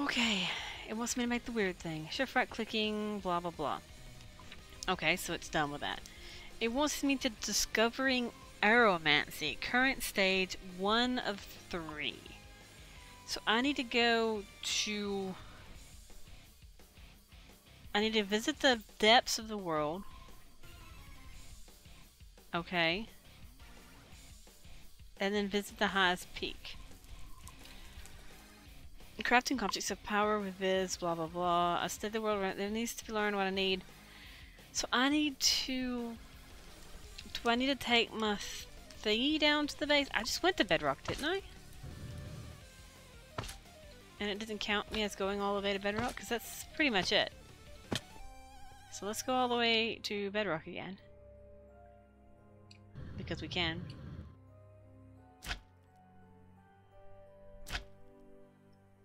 Okay, it wants me to make the weird thing. Shift right clicking, blah blah blah. Okay, so it's done with that. It wants me to discovering aromancy. Current stage 1 of 3. So I need to go to... I need to visit the depths of the world. Okay. And then visit the highest peak. Crafting objects of power with this, blah blah blah. I studied the world around. There needs to be learned what I need. So I need to... Do I need to take my thingy down to the base? I just went to Bedrock, didn't I? And it doesn't count me as going all the way to Bedrock? Because that's pretty much it. So let's go all the way to Bedrock again. Because we can.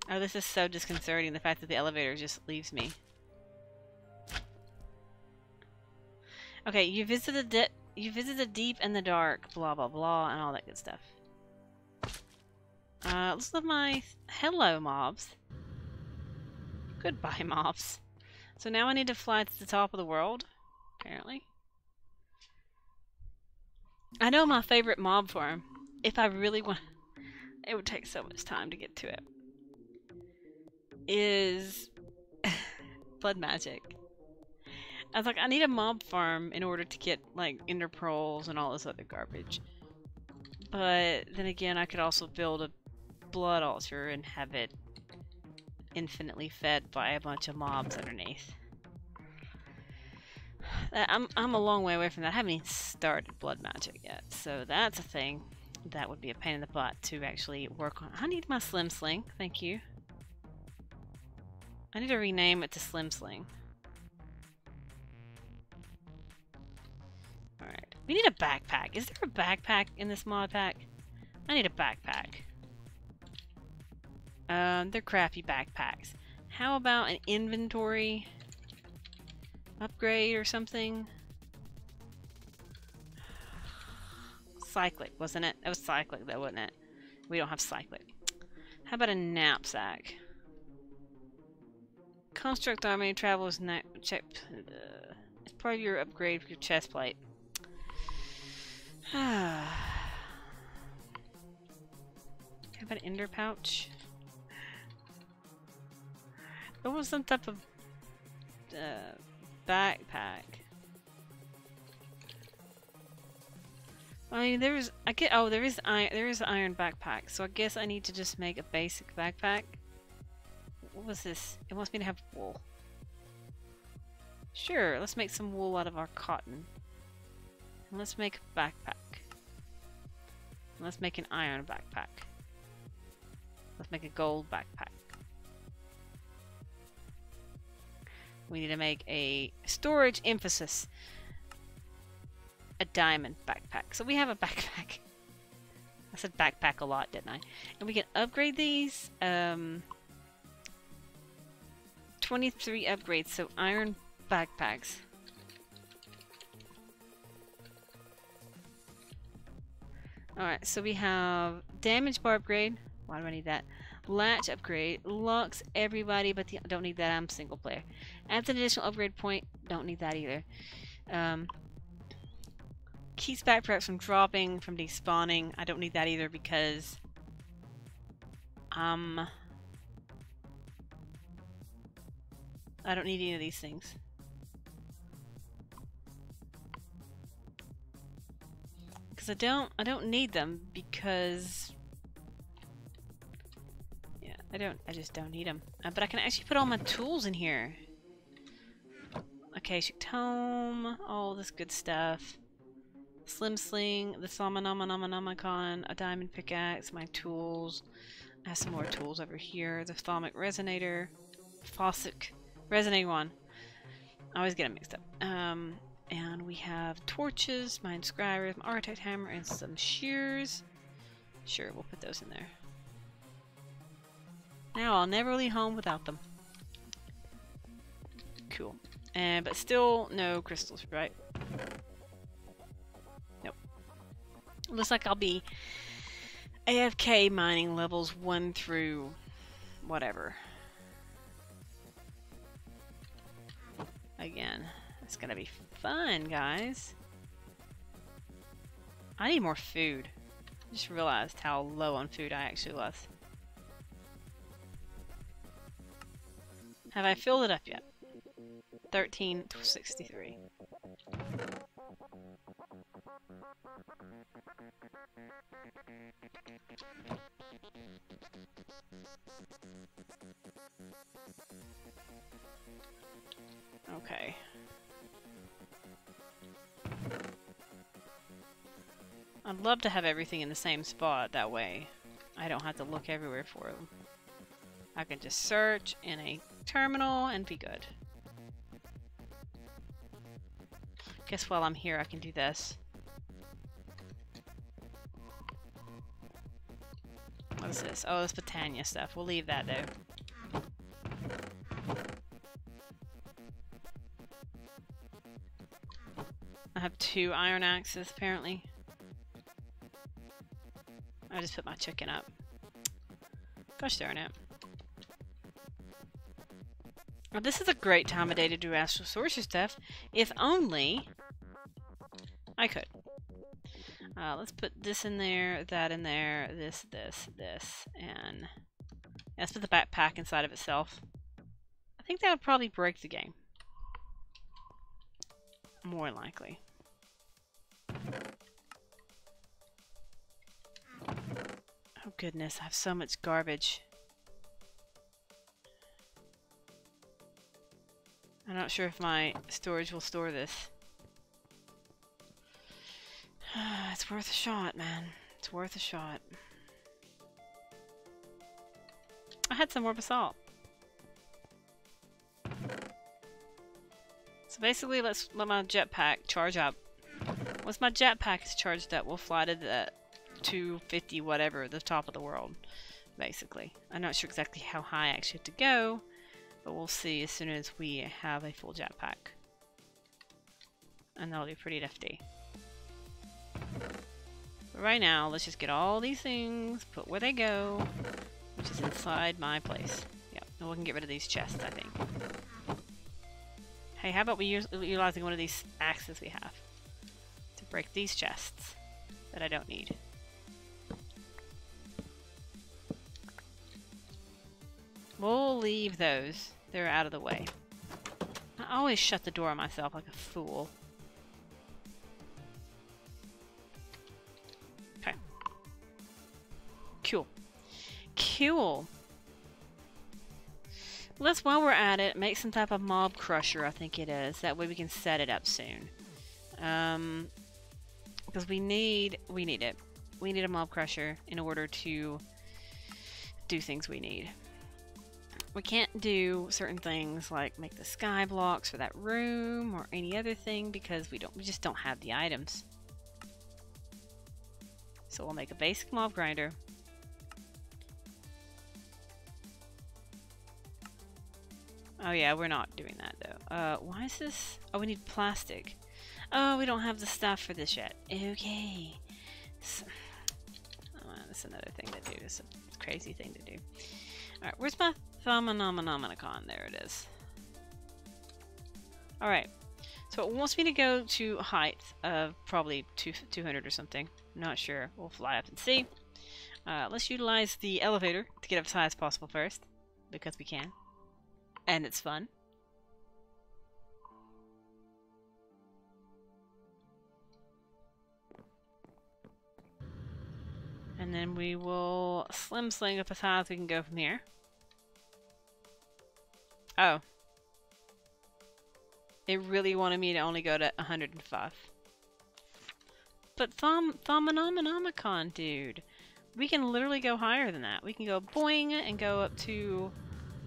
Oh, this is so disconcerting, the fact that the elevator just leaves me. Okay, you visit the deep and the dark, blah blah blah, and all that good stuff. Let's look at my hello mobs. Goodbye mobs. So now I need to fly to the top of the world, apparently. I know my favorite mob farm. If I really want, it would take so much time to get to it. Is blood magic. I was like, I need a mob farm in order to get, like, ender pearls and all this other garbage. But then again, I could also build a blood altar and have it infinitely fed by a bunch of mobs underneath. I'm a long way away from that. I haven't even started blood magic yet, so that's a thing that would be a pain in the butt to actually work on. I need my Slim Sling, thank you. I need to rename it to Slim Sling. Alright. We need a backpack. Is there a backpack in this mod pack? I need a backpack. They're crappy backpacks. How about an inventory upgrade or something? Cyclic, wasn't it? That was cyclic though, wasn't it? We don't have cyclic. How about a knapsack? Construct army travels check. It's part of your upgrade for your chest plate. How about an ender pouch? There was some type of backpack. I mean, there is iron backpack. So I guess I need to just make a basic backpack. What was this? It wants me to have wool. Sure, let's make some wool out of our cotton. And let's make a backpack. And let's make an iron backpack. Let's make a gold backpack. We need to make a storage emphasis. A diamond backpack. So we have a backpack. I said backpack a lot, didn't I? And we can upgrade these. 23 upgrades, so iron backpacks. Alright, so we have damage bar upgrade. Why do I need that? Latch upgrade. Locks everybody, but don't need that. I'm single player. Adds an additional upgrade point. Don't need that either. Keeps backpacks from dropping, from despawning. I don't need that either because I don't need any of these things. Because I don't need them because yeah, I just don't need them. But I can actually put all my tools in here. Okay, tome, all this good stuff. Slim Sling, the Salmonomicon, a diamond pickaxe, my tools. I have some more tools over here. The Thalmic Resonator, Faucet Resonating one. I always get them mixed up. And we have torches, my inscriber, my architect hammer, and some shears. Sure, we'll put those in there. Now I'll never leave home without them. Cool. But still no crystals, right? Nope. Looks like I'll be AFK mining levels 1 through whatever. Again, it's gonna be fun, guys. I need more food. I just realized how low on food I actually was. Have I filled it up yet? 1363. Okay. I'd love to have everything in the same spot, that way I don't have to look everywhere for them. I can just search in a terminal and be good. Guess while I'm here I can do this. What is this? Oh, it's Botania stuff. We'll leave that though. I have 2 iron axes apparently. I just put my chicken up. Gosh darn it. Now, this is a great time of day to do astral sorcery stuff, if only I could. Let's put this in there, that in there, this, and let's put the backpack inside of itself. I think that would probably break the game. More likely. Oh goodness, I have so much garbage. I'm not sure if my storage will store this. It's worth a shot, man. It's worth a shot. I had some more basalt. So basically, let's let my jetpack charge up. Once my jetpack is charged up, we'll fly to the 250 whatever, the top of the world, basically. I'm not sure exactly how high I actually have to go, but we'll see as soon as we have a full jetpack. And that'll be pretty nifty. But right now, let's just get all these things, put where they go, which is inside my place. Yep, and we can get rid of these chests, I think. Hey, how about we utilizing one of these axes we have to break these chests that I don't need. We'll leave those. They're out of the way. I always shut the door on myself like a fool. Okay. Cool. Cool. Let's, while we're at it, make some type of mob crusher, I think it is. That way we can set it up soon. Because we need it. We need a mob crusher in order to do things we need. We can't do certain things like make the sky blocks for that room or any other thing because we just don't have the items. So we'll make a basic mob grinder. Oh yeah, we're not doing that though. Why is this? Oh, we need plastic. Oh, we don't have the stuff for this yet. Okay. So, that's another thing to do. It's a crazy thing to do. Alright, where's my Phenomenomicon? There it is. Alright. So it wants me to go to a height of probably 200 or something. I'm not sure. We'll fly up and see. Let's utilize the elevator to get up as high as possible first. Because we can. And it's fun. And then we will slim sling up as high as we can go from here. Oh. It really wanted me to only go to 105. But Phenomenomicon, dude. We can literally go higher than that. We can go boing and go up to...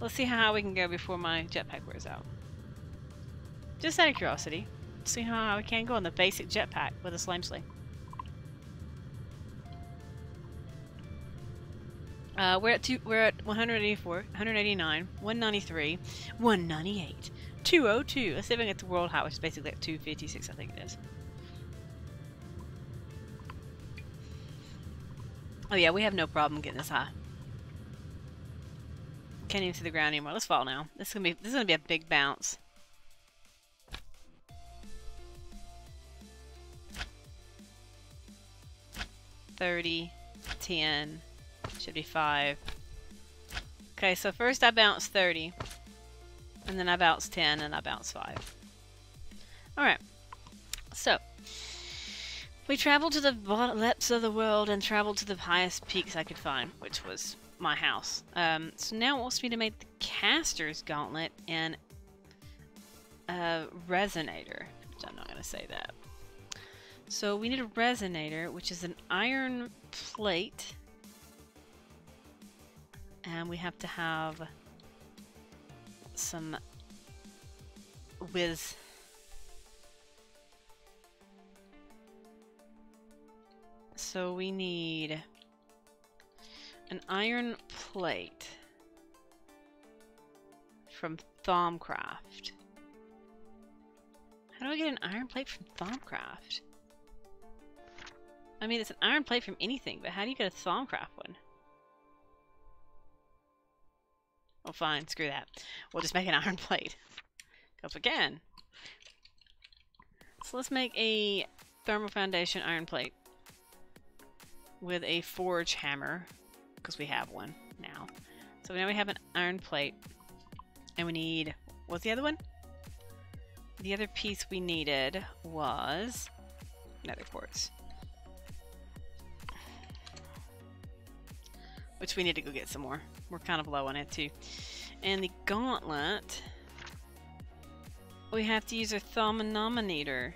Let's see how we can go before my jetpack wears out. Just out of curiosity. See how we can go on the basic jetpack with a slime sleigh. We're at 184, 189, 193, 198, 202. Let's see if I can get to world height, which is basically at 256, I think it is. Oh yeah, we have no problem getting this high. Can't even see the ground anymore. Let's fall now. This is gonna be a big bounce. $30, $10, should be $5. Okay, so first I bounce 30, and then I bounce 10, and I bounce 5. Alright, so we traveled to the depths of the world and traveled to the highest peaks I could find, which was my house. So now it wants me to make the caster's gauntlet and a resonator, which I'm not going to say that. So we need a resonator, which is an iron plate, and we have to have some whiz. So we need an iron plate from Thaumcraft. How do I get an iron plate from Thaumcraft? I mean, it's an iron plate from anything, but how do you get a Thaumcraft one? Oh, fine, screw that. We'll just make an iron plate. Because we can. So let's make a thermal foundation iron plate with a forge hammer, because we have one now. So now we have an iron plate, and we need, what's the other one? The other piece we needed was nether quartz, which we need to go get some more. We're kind of low on it too. And the gauntlet, we have to use our thermometer.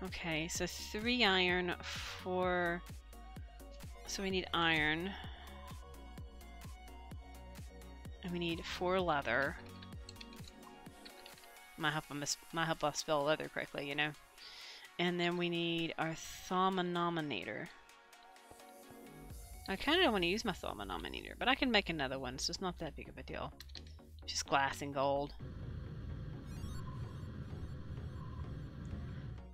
Okay, so 3 iron, 4. So we need iron. And we need 4 leather. Might help us spell leather correctly, you know. And then we need our thermometer. I kind of don't want to use my thermometer, but I can make another one, so it's not that big of a deal. Just glass and gold.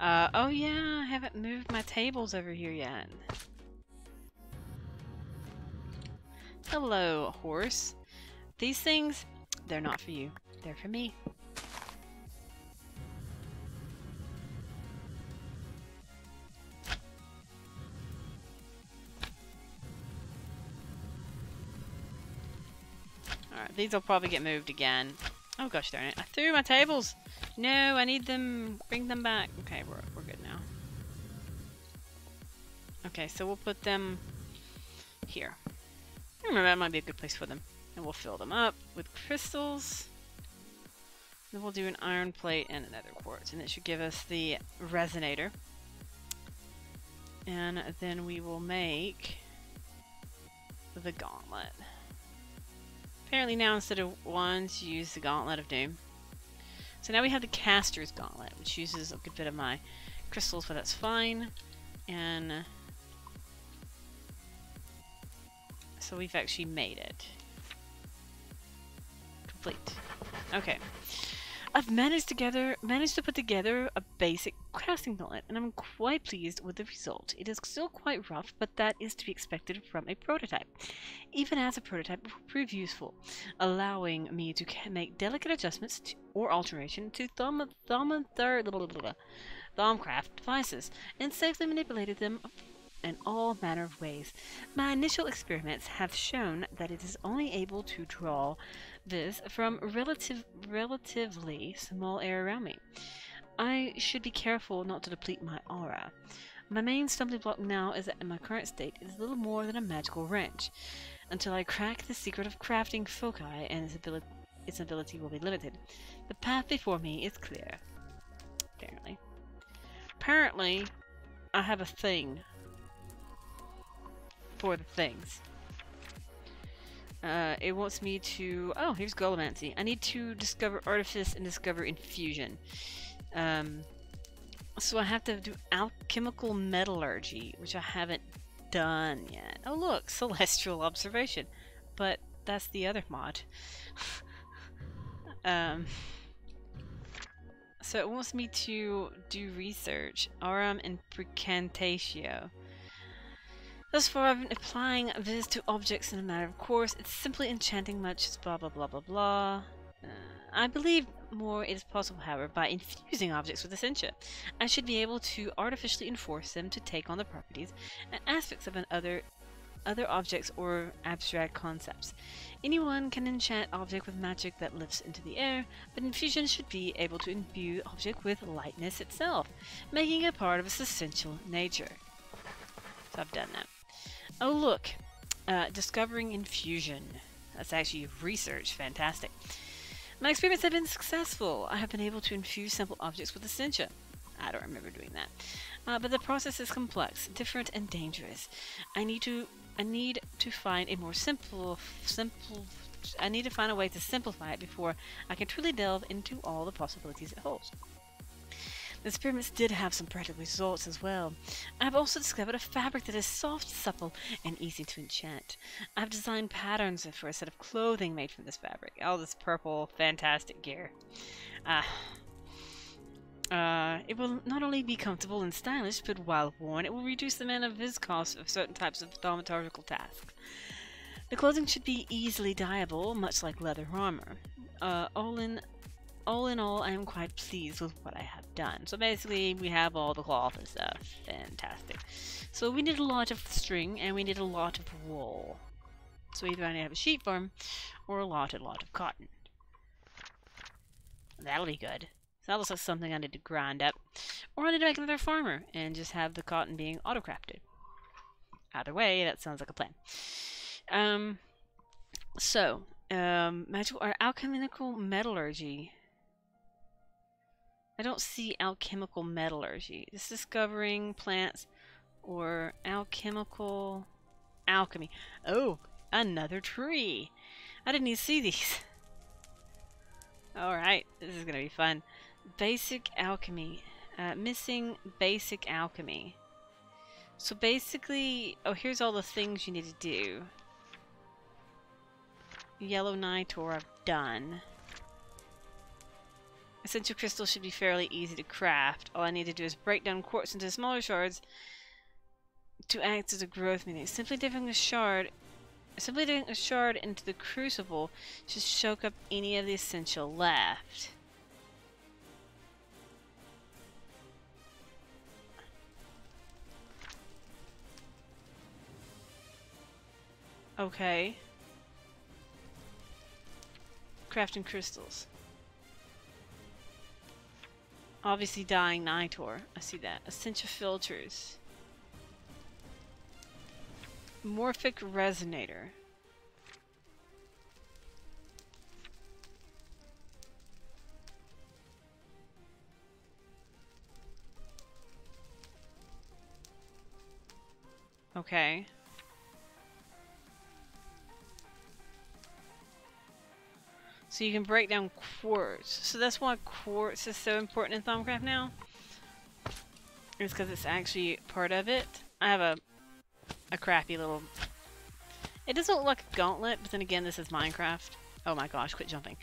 Oh yeah, I haven't moved my tables over here yet. Hello, horse. These things, they're not for you. They're for me. Alright, these will probably get moved again. Oh gosh darn it, I threw my tables! No, I need them, bring them back. Okay, we're good now. Okay, so we'll put them here. I remember that might be a good place for them. And we'll fill them up with crystals. Then we'll do an iron plate and another quartz, and it should give us the resonator. And then we will make the gauntlet. Apparently now instead of wands, use the Gauntlet of Doom. So now we have the Caster's Gauntlet, which uses a good bit of my crystals, but that's fine. And so we've actually made it. Complete. Okay. I've managed to put together a basic crafting gauntlet, and I'm quite pleased with the result. It is still quite rough, but that is to be expected from a prototype. Even as a prototype, it will prove useful, allowing me to make delicate adjustments or alteration to Thaumcraft devices, and safely manipulated them in all manner of ways. My initial experiments have shown that it is only able to draw this from relatively small air around me. I should be careful not to deplete my aura. My main stumbling block now is that in my current state it is little more than a magical wrench. Until I crack the secret of crafting foci and its ability will be limited. The path before me is clear. Apparently, I have a thing for the things. It wants me to... Oh, here's Gullimancy. I need to discover Artifice and discover Infusion. So I have to do Alchemical Metallurgy, which I haven't done yet. Oh look, Celestial Observation. But that's the other mod. So it wants me to do research. Aurum and Precantatio. Thus far, I've been applying this to objects in a matter of course. It's simply enchanting much as blah blah blah blah blah. I believe more is possible, however, by infusing objects with Essentia. I should be able to artificially enforce them to take on the properties and aspects of other objects or abstract concepts. Anyone can enchant object with magic that lifts into the air, but infusion should be able to imbue object with lightness itself, making it part of its essential nature. So I've done that. Oh look, discovering infusion. That's actually research. Fantastic. My experiments have been successful. I have been able to infuse simple objects with Essentia. I don't remember doing that. But the process is complex, different, and dangerous. I need to find a more I need to find a way to simplify it before I can truly delve into all the possibilities it holds. The experiments did have some practical results as well. I have also discovered a fabric that is soft, supple, and easy to enchant. I have designed patterns for a set of clothing made from this fabric. All this purple, fantastic gear. It will not only be comfortable and stylish, but while worn, it will reduce the amount of cost of certain types of thaumaturgical tasks. The clothing should be easily dyeable, much like leather armor. All in all, I am quite pleased with what I have done. So basically, we have all the cloth and stuff. Fantastic. So we need a lot of string, and we need a lot of wool. So either I need to have a sheep farm, or a lot of cotton. That'll be good. So that looks like something I need to grind up. Or I need to make another farmer, and just have the cotton being auto-crafted. Either way, that sounds like a plan. Magical or alchemical metallurgy. I don't see alchemical metallurgy. Just discovering plants or alchemical alchemy. Oh, another tree. I didn't even see these. Alright, this is going to be fun. Basic alchemy. Missing basic alchemy. So basically, oh, here's all the things you need to do. Yellow nitor I've done. Essential crystals should be fairly easy to craft. All I need to do is break down quartz into smaller shards to act as a growth medium. Simply dipping a shard into the crucible should soak up any of the essential left. Okay. Crafting crystals. Obviously dyeing nitor. I see that. Essential filters. Morphic resonator. Okay. So you can break down quartz. So that's why quartz is so important in Thaumcraft now. It's because it's actually part of it. I have a crappy little... It doesn't look like a gauntlet, but then again, this is Minecraft. Oh my gosh, quit jumping.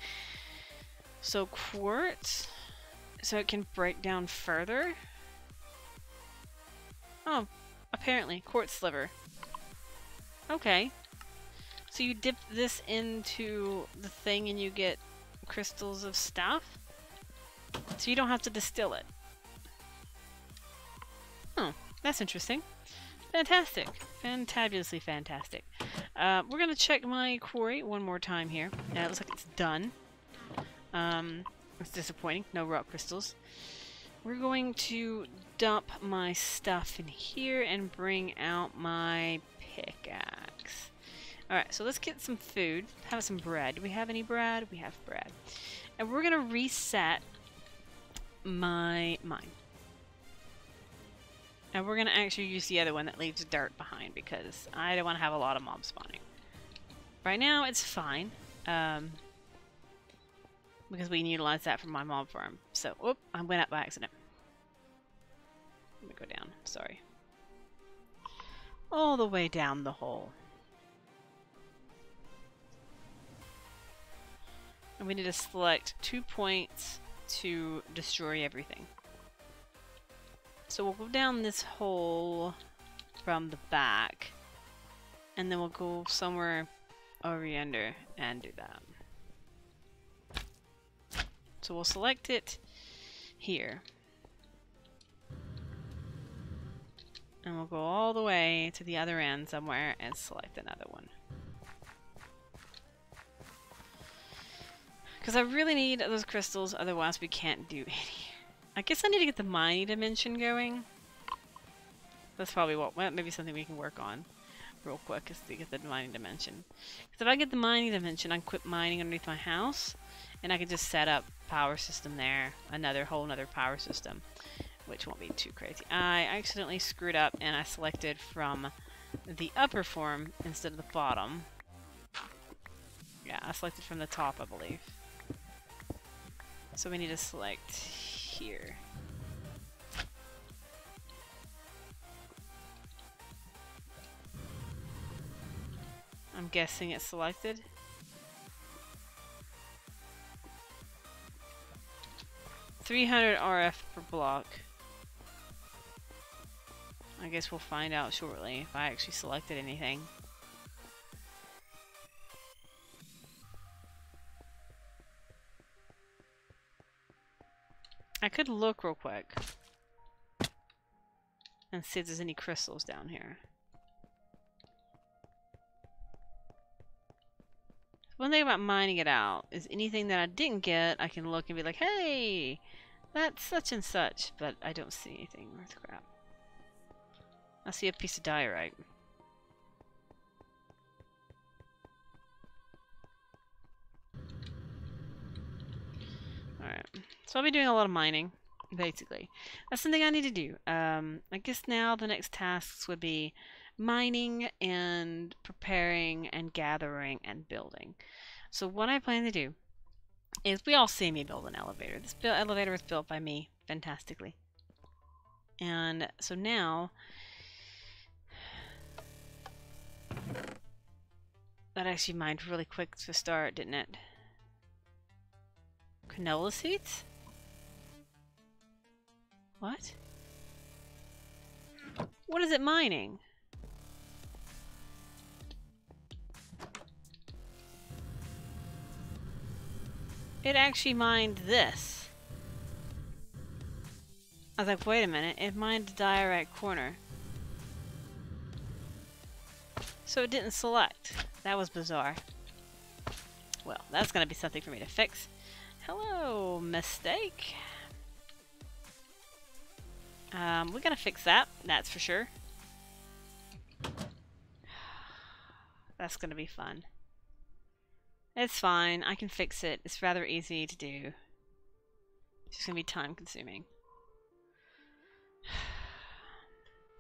So quartz, so it can break down further. Oh, apparently, quartz sliver. Okay. So you dip this into the thing and you get crystals of stuff? So you don't have to distill it. Oh, that's interesting. Fantastic. Fantabulously fantastic. We're going to check my quarry one more time here. Now it looks like it's done. It's disappointing. No rock crystals. We're going to dump my stuff in here and bring out my pickaxe. Alright, so let's get some food. Have some bread. Do we have any bread? We have bread. And we're going to reset my mine. And we're going to actually use the other one that leaves dirt behind because I don't want to have a lot of mobs spawning. Right now, it's fine. Because we can utilize that for my mob farm. So, whoop, I went up by accident. Let me go down. Sorry. All the way down the hole. And we need to select 2 points to destroy everything. So we'll go down this hole from the back. And then we'll go somewhere over yonder and do that. So we'll select it here. And we'll go all the way to the other end somewhere and select another one. Because I really need those crystals, otherwise we can't do any. I guess I need to get the mining dimension going. That's probably what, well, maybe something we can work on real quick is to get the mining dimension. Because if I get the mining dimension, I can quit mining underneath my house, and I can just set up power system there, whole another power system, which won't be too crazy. I accidentally screwed up and I selected from the upper form instead of the bottom. Yeah, I selected from the top, I believe. So we need to select here. I'm guessing it's selected. $300 RF per block. I guess we'll find out shortly if I actually selected anything. I could look real quick and see if there's any crystals down here. One thing about mining it out is anything that I didn't get, I can look and be like, hey, that's such and such, but I don't see anything worth crap. I see a piece of diorite. Alright, so I'll be doing a lot of mining, basically. That's something I need to do. I guess now the next tasks would be mining and preparing and gathering and building. So what I plan to do is, we all see me build an elevator. This elevator was built by me fantastically. And so now that actually mined really quick to start, didn't it? Canola seeds? What? What is it mining? It actually mined this. I was like, wait a minute, it mined the diorite corner. So it didn't select. That was bizarre. Well, that's gonna be something for me to fix. Hello, mistake. We gotta fix that, that's for sure. That's gonna be fun. It's fine, I can fix it. It's rather easy to do. It's just gonna be time consuming.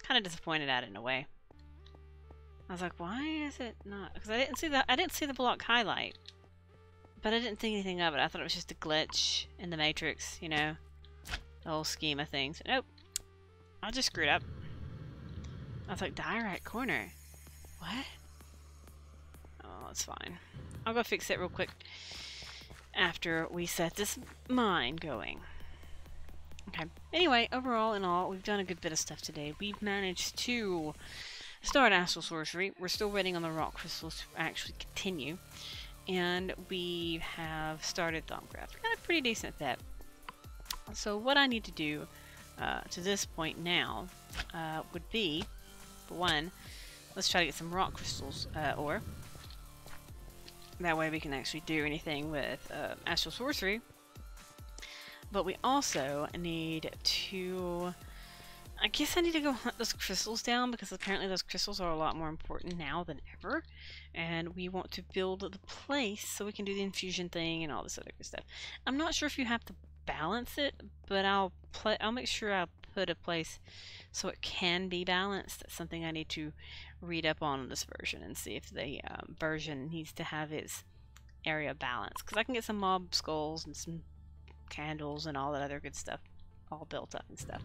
Kind of disappointed at it in a way. I was like, why is it not? Because I didn't see the block highlight. But I didn't think anything of it. I thought it was just a glitch in the matrix, you know, the whole scheme of things. Nope. I just screwed up. I was like, diorite corner. What? Oh, it's fine. I'll go fix it real quick after we set this mine going. Okay. Anyway, overall in all, we've done a good bit of stuff today. We've managed to start Astral Sorcery. We're still waiting on the rock crystals to actually continue. And we have started Thaumcraft. We got a pretty decent bit. So what I need to do to this point now would be, for one, let's try to get some rock crystals ore. That way we can actually do anything with Astral Sorcery. But we also need to... I guess I need to go hunt those crystals down, because apparently those crystals are a lot more important now than ever. And we want to build the place so we can do the infusion thing and all this other good stuff. I'm not sure if you have to balance it, but I'll make sure I put a place so it can be balanced. That's something I need to read up on this version and see if the version needs to have its area balanced. Because I can get some mob skulls and some candles and all that other good stuff all built up and stuff.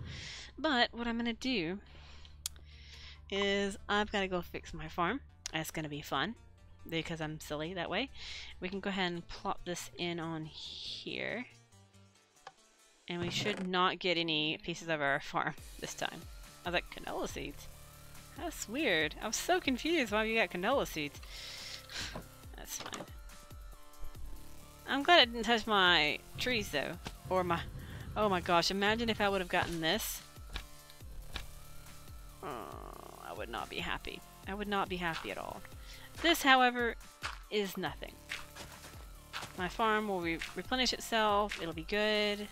But what I'm going to do is I've got to go fix my farm. It's going to be fun because I'm silly that way. We can go ahead and plop this in on here. And we should not get any pieces of our farm this time. I was like, canola seeds? That's weird. I was so confused why you got canola seeds. That's fine. I'm glad it didn't touch my trees though. Or my... Oh my gosh, imagine if I would have gotten this. Oh, I would not be happy. I would not be happy at all. This, however, is nothing. My farm will replenish itself. It'll be good.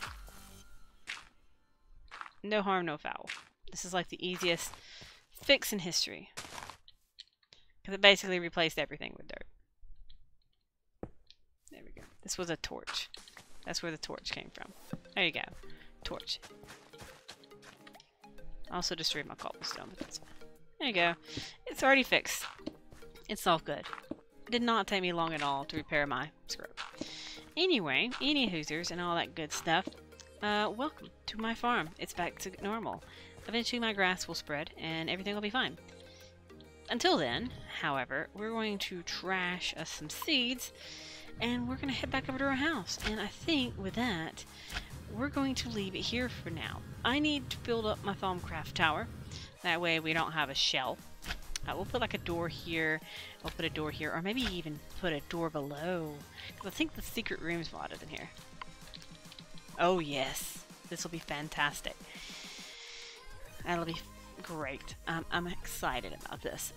No harm, no foul. This is like the easiest fix in history. Because it basically replaced everything with dirt. There we go. This was a torch. That's where the torch came from. There you go. Torch. Also destroyed my cobblestone, but that's fine. There you go. It's already fixed. It's all good. It did not take me long at all to repair my scrub. Anyway, any hoosers and all that good stuff. Welcome to my farm. It's back to normal. Eventually my grass will spread and everything will be fine. Until then, however, we're going to trash us some seeds and we're going to head back over to our house. And I think with that, we're going to leave it here for now. I need to build up my Thaumcraft tower. That way we don't have a shell. We'll put like a door here. We'll put a door here, or maybe even put a door below. Because I think the secret room's modded in here. Oh yes, this will be fantastic. That'll be great. I'm excited about this.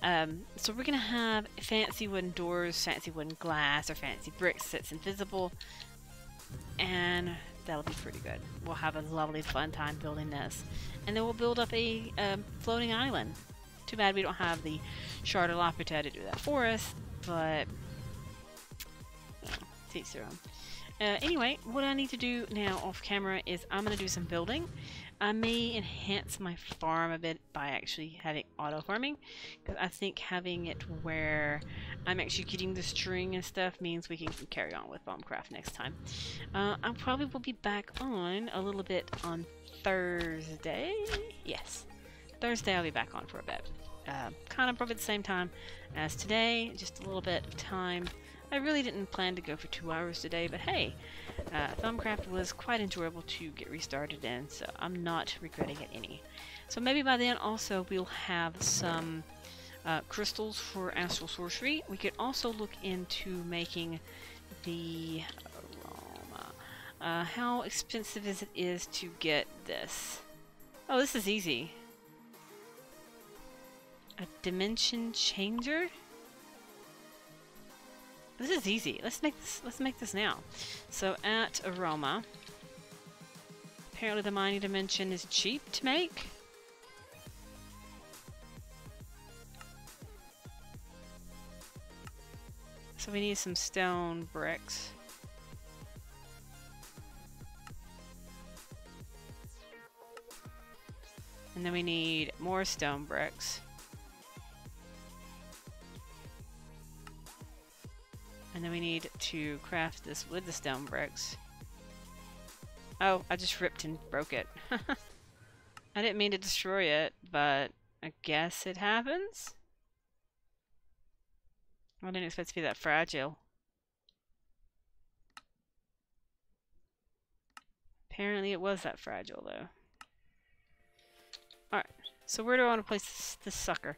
So we're gonna have fancy wooden doors, fancy wooden glass, or fancy bricks that's invisible, and that'll be pretty good. We'll have a lovely fun time building this, and then we'll build up a floating island. Too bad we don't have the Shard of Lapita to do that for us, but teach their own. Anyway, what I need to do now off camera is I'm going to do some building. I may enhance my farm a bit by actually having auto farming, because I think having it where I'm actually getting the string and stuff means we can carry on with Thaumcraft next time. I probably will be back on a little bit on Thursday. Yes, Thursday I'll be back on for a bit. Kind of probably the same time as today, just a little bit of time. I really didn't plan to go for 2 hours today, but hey, Thaumcraft was quite enjoyable to get restarted in, so I'm not regretting it any. So maybe by then also we'll have some crystals for Astral Sorcery. We could also look into making the aroma. How expensive is it to get this? Oh, this is easy. A dimension changer? This is easy. Let's make this now. So at aroma, apparently the mining dimension is cheap to make. So we need some stone bricks. And then we need more stone bricks. And then we need to craft this with the stone bricks. Oh, I just ripped and broke it. I didn't mean to destroy it, but I guess it happens. I didn't expect it to be that fragile. Apparently it was that fragile, though. Alright, so where do I want to place this sucker?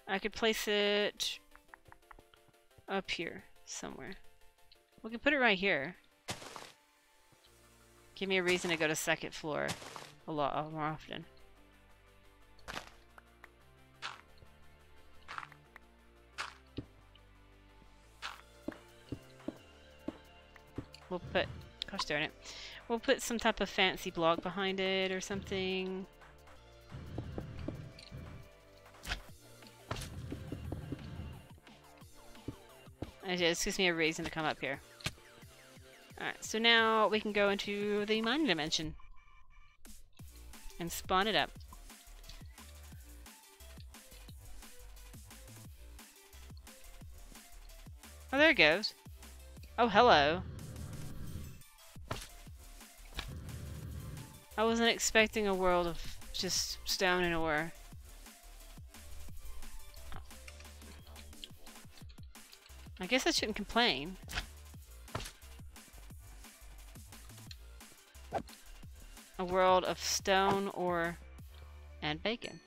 I could place it up here somewhere. We can put it right here. Give me a reason to go to second floor a lot more often. We'll put, gosh darn it, we'll put some type of fancy block behind it or something. It just gives me a reason to come up here. Alright, so now we can go into the mining dimension. and spawn it up. Oh, there it goes. Oh, hello. I wasn't expecting a world of just stone and ore. I guess I shouldn't complain. A world of stone, ore, and bacon.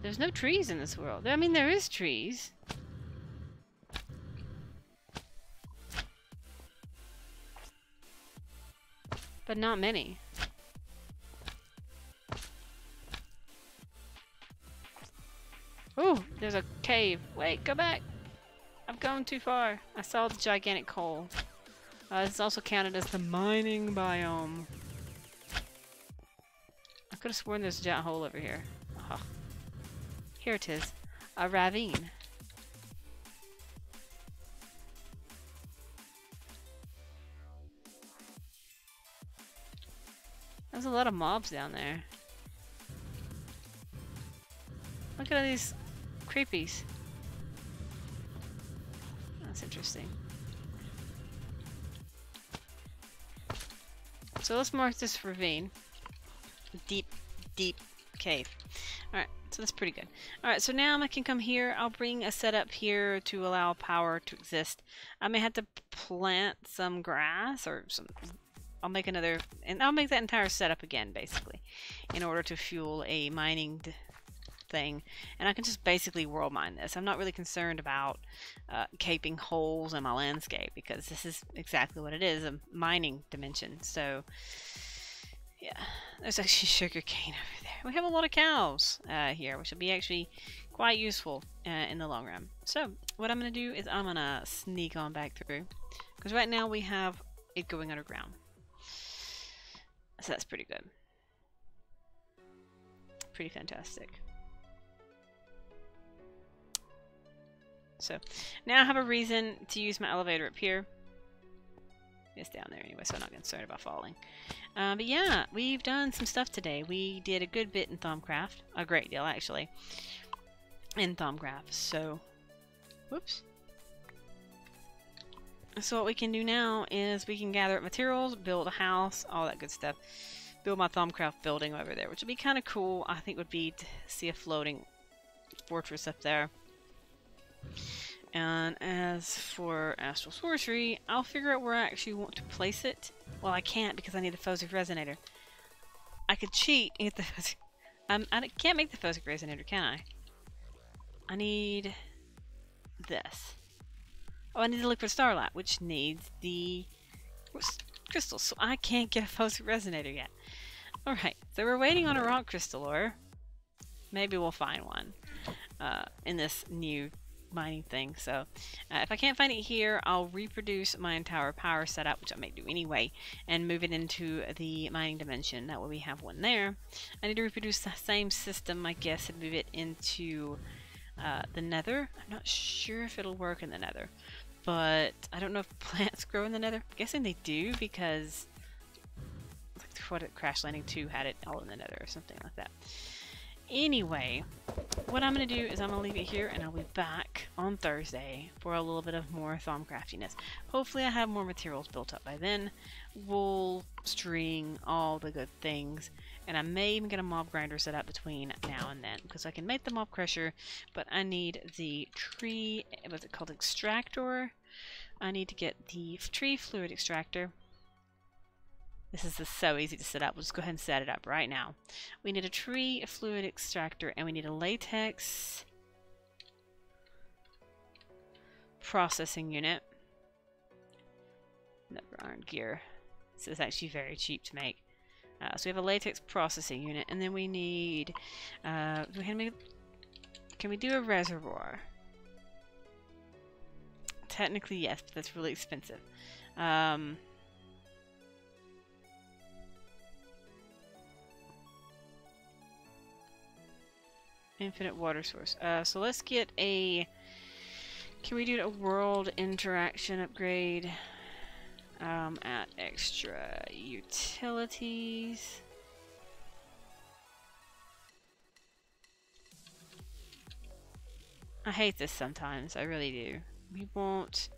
There's no trees in this world. I mean, there is trees. But not many. Ooh, there's a cave. Wait, go back. I've gone too far. I saw the gigantic hole. It's also counted as the mining biome. I could have sworn there's a giant hole over here. Oh. Here it is. A ravine. There's a lot of mobs down there. Look at all these creepies. That's interesting. So let's mark this ravine. Deep, deep cave. Alright, so that's pretty good. Alright, so now I can come here. I'll bring a setup here to allow power to exist. I may have to plant some grass or some... I'll make another... And I'll make that entire setup again, basically, in order to fuel a mining thing. And I can just basically world mine this. I'm not really concerned about caping holes in my landscape, because this is exactly what it is, a mining dimension. So, yeah. There's actually sugar cane over there. We have a lot of cows here, which will be actually quite useful in the long run. So, what I'm going to do is I'm going to sneak on back through, because right now we have it going underground. So that's pretty good. Pretty fantastic. So, now I have a reason to use my elevator up here. It's down there anyway, so I'm not concerned about falling. But yeah, we've done some stuff today. We did a good bit in Thaumcraft. A great deal, actually. In Thaumcraft, so... Whoops. So what we can do now is we can gather up materials, build a house, all that good stuff. Build my Thaumcraft building over there, which would be kind of cool. I think would be to see a floating fortress up there. And as for Astral Sorcery, I'll figure out where I actually want to place it. Well, I can't because I need the Phosic Resonator. I could cheat and get the Phosic... I can't make the Phosic Resonator, can I? I need this. Oh, I need the Liquid Starlight, which needs the crystals, so I can't get a Phosic Resonator yet. Alright, so we're waiting on a rock crystal ore. Maybe we'll find one in this new mining thing. So if I can't find it here, I'll reproduce my entire power setup, which I may do anyway, and move it into the mining dimension. That way we have one there. I need to reproduce the same system, I guess, and move it into the nether. I'm not sure if it'll work in the nether, but I don't know if plants grow in the nether. I'm guessing they do, because like what Crash Landing 2 had it all in the nether or something like that. Anyway, what I'm going to do is I'm going to leave it here, and I'll be back on Thursday for a little bit of more Thaumcraftiness. Hopefully I have more materials built up by then. Wool, string, all the good things. And I may even get a mob grinder set up between now and then, because I can make the mob crusher, but I need the tree, what's it called, extractor? I need to get the tree fluid extractor. This is just so easy to set up. We'll just go ahead and set it up right now. We need a tree fluid extractor, and we need a latex processing unit. Never iron gear. This is actually very cheap to make. So we have a latex processing unit, and then we need... can we do a reservoir? Technically, yes, but that's really expensive. Infinite water source. So let's get a... Can we do a world interaction upgrade? Add extra utilities. I hate this sometimes, I really do. We want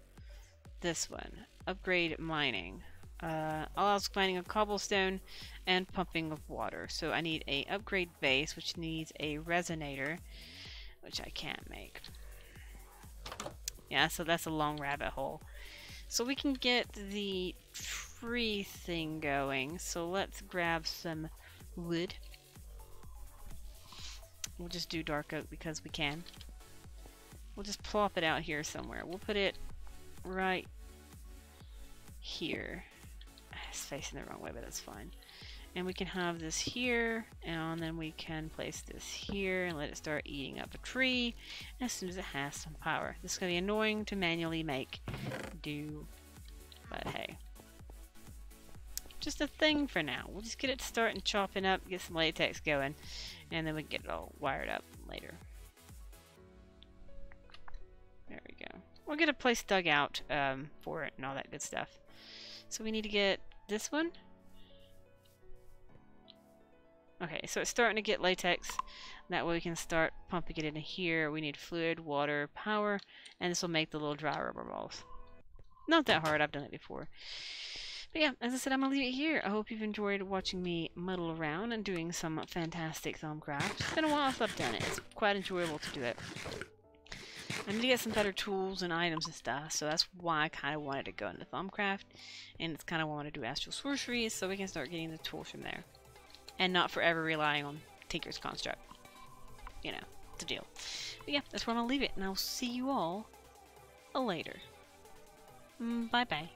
this one. Upgrade mining. Allows mining of cobblestone and pumping of water. So I need a upgrade base, which needs a resonator, which I can't make. Yeah, so that's a long rabbit hole. So we can get the tree thing going. So let's grab some wood. We'll just do dark oak because we can. We'll just plop it out here somewhere. We'll put it right here. It's facing the wrong way, but that's fine. And we can have this here, and then we can place this here and let it start eating up a tree as soon as it has some power. This is going to be annoying to manually make do, but hey. Just a thing for now. We'll just get it to start and chopping up, get some latex going, and then we can get it all wired up later. There we go. We'll get a place dug out for it and all that good stuff. So we need to get this one. Okay, so it's starting to get latex. That way we can start pumping it into here. We need fluid, water, power, and this will make the little dry rubber balls. Not that hard, I've done it before. But yeah, as I said, I'm going to leave it here. I hope you've enjoyed watching me muddle around and doing some fantastic Thaumcraft. It's been a while since I've done it. It's quite enjoyable to do it. I need to get some better tools and items and stuff, so that's why I kind of wanted to go into Thaumcraft, and it's kind of why I want to do Astral Sorcery, so we can start getting the tools from there. And not forever relying on Tinker's Construct. You know, the deal. But yeah, that's where I'm going to leave it, and I'll see you all later. Bye-bye.